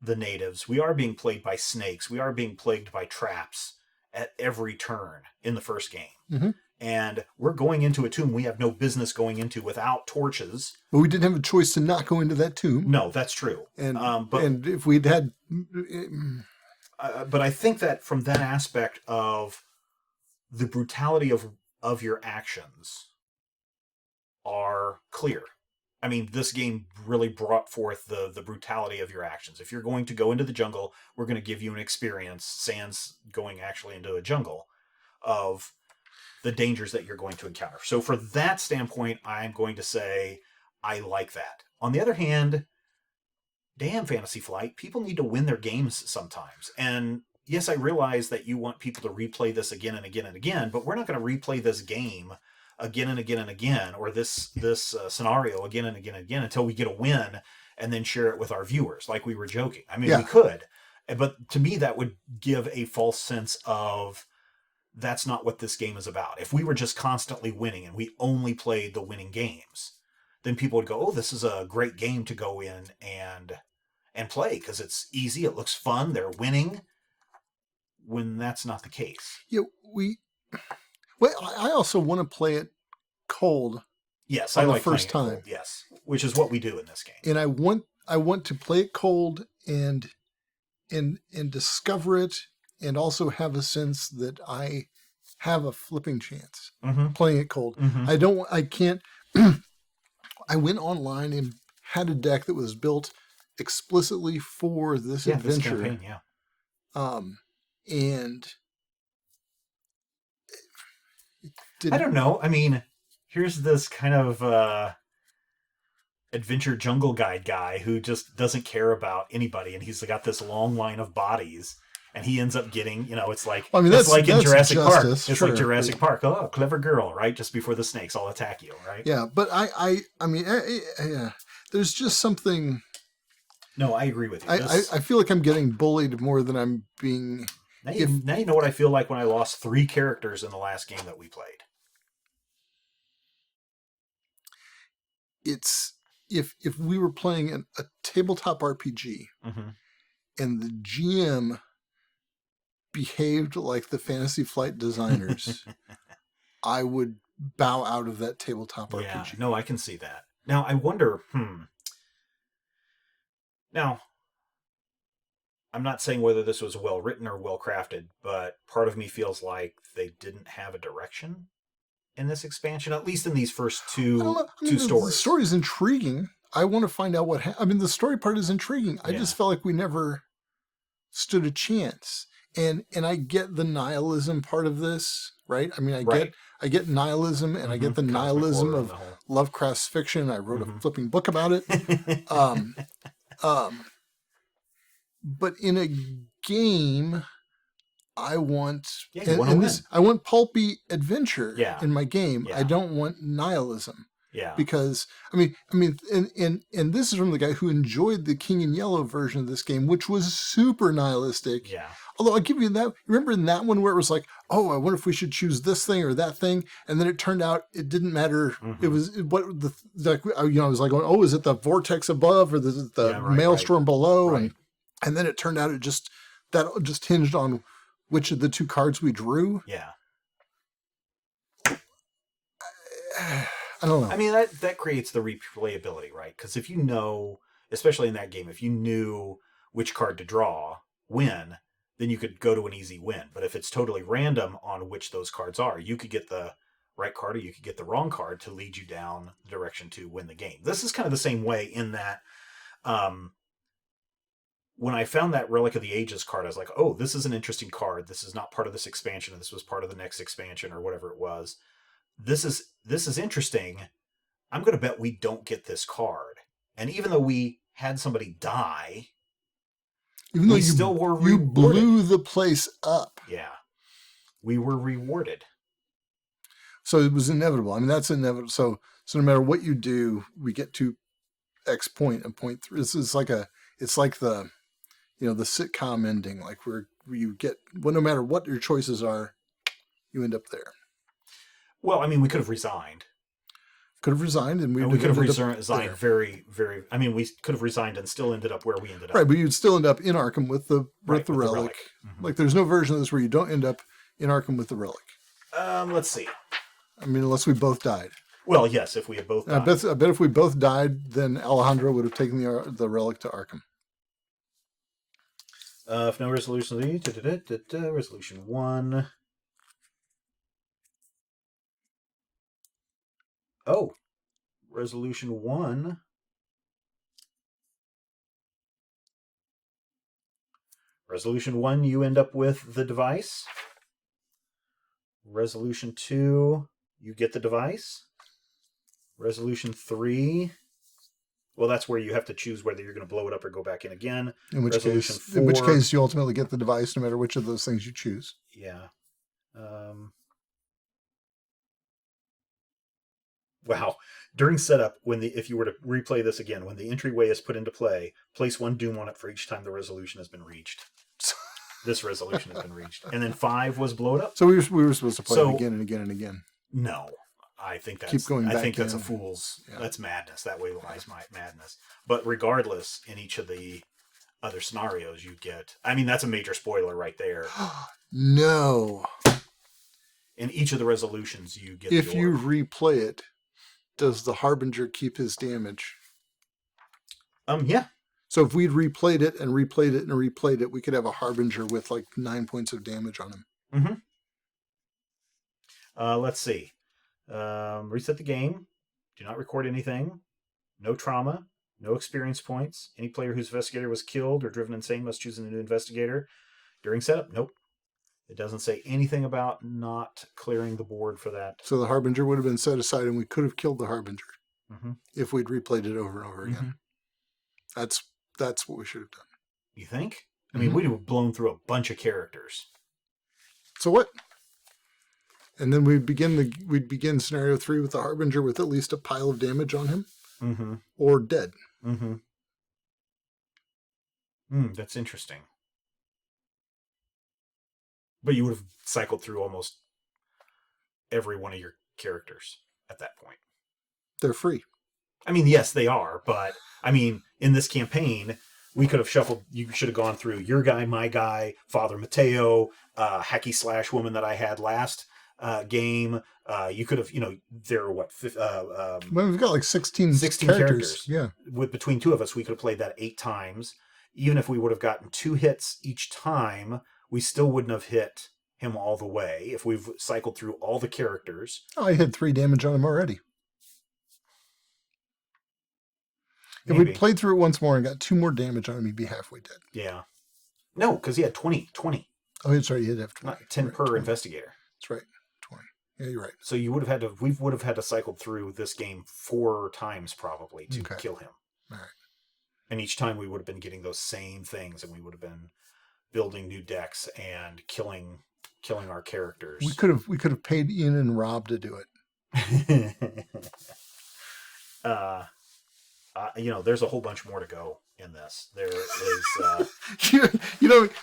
the natives. We are being plagued by snakes. We are being plagued by traps at every turn in the first game. Mm-hmm. And we're going into a tomb we have no business going into without torches. But we didn't have a choice to not go into that tomb. No, that's true. And and if we'd had... but I think that from that aspect of the brutality of your actions are clear. I mean, this game really brought forth the brutality of your actions. If you're going to go into the jungle, we're going to give you an experience, sans going actually into a jungle, of the dangers that you're going to encounter. So for that standpoint, I'm going to say I like that. On the other hand, damn Fantasy Flight, people need to win their games sometimes. And yes, I realize that you want people to replay this again and again and again, but we're not going to replay this game again and again and again, or this scenario again and again and again until we get a win and then share it with our viewers, like we were joking. I mean, we could, but to me, that would give a false sense of that's not what this game is about. If we were just constantly winning and we only played the winning games, then people would go, oh, this is a great game to go in and play because it's easy, it looks fun, they're winning, when that's not the case. Yeah, I also want to play it cold. Yes, on I the like first time. Cold, yes, which is what we do in this game. And I want to play it cold and discover it, and also have a sense that I have a flipping chance playing it cold. Mm-hmm. I can't. I went online and had a deck that was built explicitly for this adventure. This campaign, and I don't know. I mean, here's this kind of adventure jungle guide guy who just doesn't care about anybody, and he's got this long line of bodies, and he ends up getting, it's like, it's like in Jurassic Park. It's like Jurassic Park. Oh, clever girl, right? Just before the snakes all attack you, right? Yeah, but I mean, there's just something. No, I agree with you. I feel like I'm getting bullied more than I'm being. Now you know what I feel like when I lost 3 characters in the last game that we played. It's if we were playing a tabletop RPG and the GM behaved like the Fantasy Flight designers, I would bow out of that tabletop RPG. No, I can see that. Now, I wonder, Now, I'm not saying whether this was well written or well crafted, but part of me feels like they didn't have a direction in this expansion, at least in these first two stories. The story is intriguing. I want to find out what the story part is intriguing. I just felt like we never stood a chance. And I get the nihilism part of this. right? I mean, Right. I get nihilism, and I get the Cosmic nihilism horror and of the whole. Lovecraft's fiction. I wrote a flipping book about it. Um, um, but in a game, I want Yeah, you want to win. I want pulpy adventure Yeah. in my game. Yeah. I don't want nihilism. Yeah. Because and this is from the guy who enjoyed the King in Yellow version of this game, which was super nihilistic. Yeah. Although I'll give you that. Remember in that one where it was like, oh, I wonder if we should choose this thing or that thing, and then it turned out it didn't matter. It was what the like, I was like, oh, is it the vortex above or the maelstrom below? Right. And then it turned out that just hinged on which of the two cards we drew. Yeah. I don't know. I mean, that creates the replayability, right? Because if you know, especially in that game, if you knew which card to draw when, then you could go to an easy win. But if it's totally random on which those cards are, you could get the right card or you could get the wrong card to lead you down the direction to win the game. This is kind of the same way in that when I found that Relic of the Ages card, I was like, oh, this is an interesting card. This is not part of this expansion. This was part of the next expansion or whatever it was. This is interesting. I'm going to bet we don't get this card. And even though we had somebody die, even though we still were rewarded. You blew the place up. Yeah. We were rewarded. So it was inevitable. I mean, that's inevitable. So no matter what you do, we get to X point and point 3. It's like the the sitcom ending, like where you get, well, no matter what your choices are, you end up there. Well, I mean, we could have resigned. Could have resigned, and we could have resigned very, very. I mean, we could have resigned and still ended up where we ended up. Right, but you'd still end up in Arkham with the relic. Mm-hmm. Like, there's no version of this where you don't end up in Arkham with the relic. Let's see. I mean, unless we both died. Well, yes, if we had both died. I bet if we both died, then Alejandro would have taken the relic to Arkham. If no resolution, resolution 1. Oh, resolution 1. Resolution 1, you end up with the device. Resolution 2, you get the device. Resolution 3, well, that's where you have to choose whether you're going to blow it up or go back in again. In which case you ultimately get the device, no matter which of those things you choose. Yeah. Wow. During setup, if you were to replay this again, when the entryway is put into play, place 1 doom on it for each time the resolution has been reached. This resolution has been reached. And then 5 was blow it up. So we were supposed to play it again and again and again. No. I think that's a fool's. Yeah. That's madness. That way lies my madness. But regardless, in each of the other scenarios, you get. I mean, that's a major spoiler right there. No. In each of the resolutions, you get. If you replay it, does the harbinger keep his damage? Yeah. So if we'd replayed it and replayed it and replayed it, we could have a harbinger with like 9 points of damage on him. Mm-hmm. Let's see. Reset the game. Do not record anything. No trauma. No experience points. Any player whose investigator was killed or driven insane must choose a new investigator. During setup, nope. It doesn't say anything about not clearing the board for that. So the harbinger would have been set aside, and we could have killed the harbinger if we'd replayed it over and over again. That's what we should have done. You think? I mean, we'd have blown through a bunch of characters. So what? And then we'd begin scenario 3 with the harbinger with at least a pile of damage on him, or dead. That's interesting. But you would have cycled through almost every one of your characters at that point. They're free. I mean, yes, they are, but I mean, in this campaign, we could have shuffled. You should have gone through your guy, my guy, Father Mateo, hacky slash woman that I had last game. You could have, there are what? Well, we've got like 16 characters. Yeah. Between 2 of us, we could have played that 8 times. Even if we would have gotten 2 hits each time, we still wouldn't have hit him all the way if we've cycled through all the characters. Oh, I had 3 damage on him already. Maybe. If we played through it once more and got 2 more damage on him, he'd be halfway dead. Yeah. No, because he had 20. Oh, that's right. He did have 20. 10 per investigator. That's right. Yeah, you're right. So we would have had to cycle through this game 4 times probably to kill him. All right. And each time we would have been getting those same things, and we would have been building new decks and killing our characters. We could have paid Ian and Rob to do it. There's a whole bunch more to go in this. There is,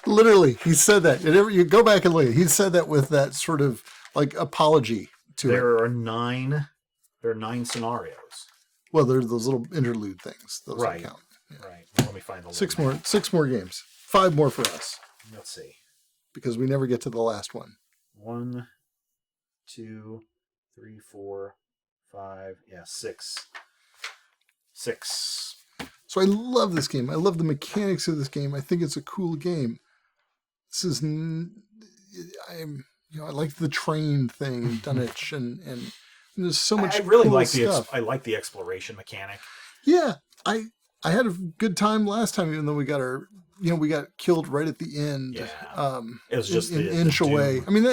literally, he said that. You go back and look. He said that with that sort of like apology to it. There are 9 scenarios. Well, there are those little interlude things. Those right. Count. Yeah. Right. Let me find the 6 more games. 5 more for us. Let's see. Because we never get to the last one. 1, 2, 3, 4, 5. Yeah, 6. 6. So I love this game. I love the mechanics of this game. I think it's a cool game. This is, I like the train thing in Dunwich, and there's so much. I really cool like stuff. I like the exploration mechanic. Yeah, I had a good time last time, even though we got we got killed right at the end. Yeah, it was just an inch away. I mean,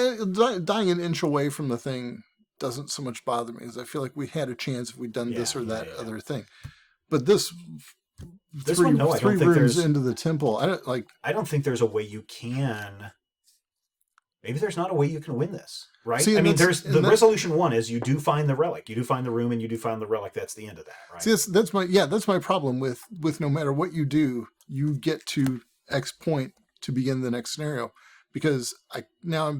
dying an inch away from the thing doesn't so much bother me, because I feel like we had a chance if we'd done this or that other thing. But this three rooms into the temple, I don't think there's a way you can. Maybe there's not a way you can win this, right? See, there's the resolution 1 is you do find the relic, you do find the room, and you do find the relic. That's the end of that, right? See, that's my problem with no matter what you do, you get to X point to begin the next scenario, because now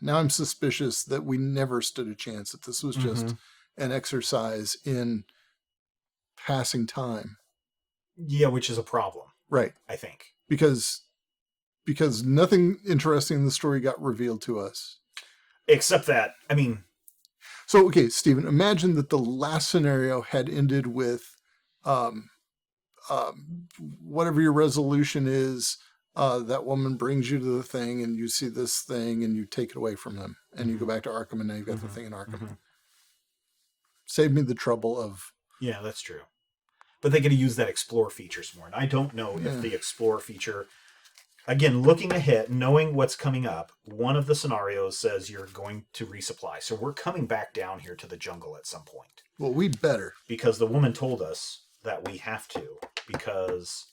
I'm suspicious that we never stood a chance, that this was just an exercise in passing time. Yeah, which is a problem, right? I think because nothing interesting in the story got revealed to us. Except that, So, okay, Stephen, imagine that the last scenario had ended with whatever your resolution is, that woman brings you to the thing, and you see this thing, and you take it away from them, and you go back to Arkham, and now you've got the thing in Arkham. Save me the trouble of... Yeah, that's true. But they get to use that explore feature some more. And I don't know if the explore feature... Again, looking ahead, knowing what's coming up, one of the scenarios says you're going to resupply. So we're coming back down here to the jungle at some point. Well, we'd better. Because the woman told us that we have to. Because,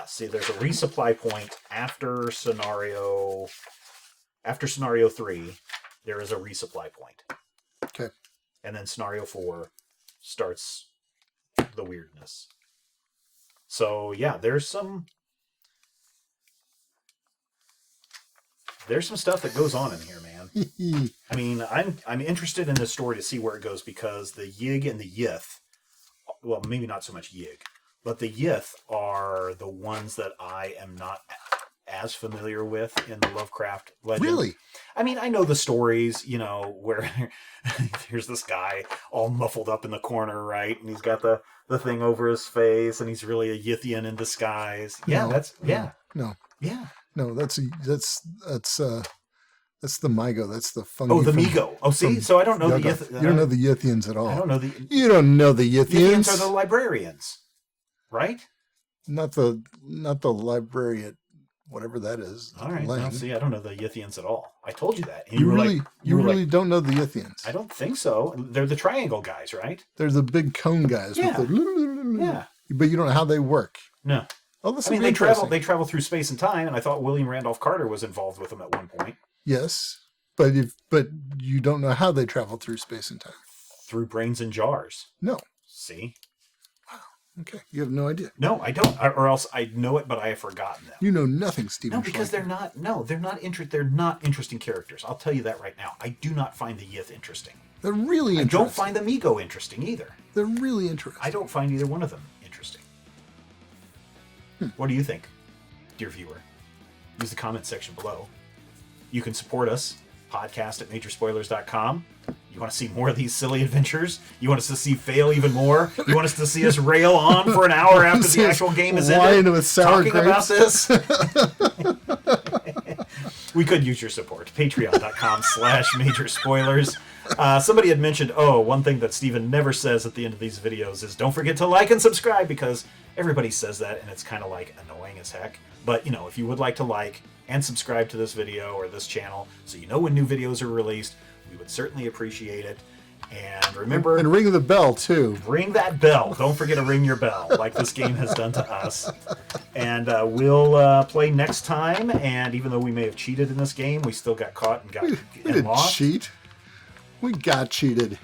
see, there's a resupply point after scenario 3. There is a resupply point. Okay. And then scenario 4 starts the weirdness. So, there's some stuff that goes on in here, man. I'm interested in this story to see where it goes, because the Yig and the Yith, well, maybe not so much Yig, but the Yith are the ones that I am not as familiar with in the Lovecraft legend. Really? I know the stories, where there's this guy all muffled up in the corner, right? And he's got the thing over his face, and he's really a Yithian in disguise. No, that's the Migo. That's the fungi. Oh, the Migo. Oh, see? So I don't know the Yith. You don't know the Yithians at all. I don't know You don't know the Yithians. Yithians are the librarians, right? Not the librarian, whatever that is. All right. Well, see, I don't know the Yithians at all. I told you that. And you really don't know the Yithians. I don't think so. They're the triangle guys, right? They're the big cone guys. Yeah. With the But you don't know how they work. No. Oh, this they travel through space and time, and I thought William Randolph Carter was involved with them at one point. Yes, but you don't know how they travel through space and time. Through brains in jars. No. See? Wow. Okay. You have no idea. No, I don't. Or else I know it, but I have forgotten them. You know nothing, Stephen. No, because they're not interesting characters. I'll tell you that right now. I do not find the Yith interesting. They're really interesting. I don't find the Migo interesting either. They're really interesting. I don't find either one of them interesting. What do you think, dear viewer? Use the comment section below. You can support us, podcast@majorspoilers.com. You want to see more of these silly adventures? You want us to see fail even more? You want us to see us rail on for an hour after the actual game is ended? With sour talking grapes. About this? We could use your support. Patreon.com/majorspoilers. Somebody had mentioned, one thing that Steven never says at the end of these videos is don't forget to like and subscribe, because everybody says that and it's kind of like annoying as heck. But, if you would like to like and subscribe to this video or this channel so you know when new videos are released, We would certainly appreciate it. And remember... And ring the bell, too. Ring that bell. Don't forget to ring your bell, like this game has done to us. And we'll play next time. And even though we may have cheated in this game, we still got caught and We didn't lost. cheat. We got cheated.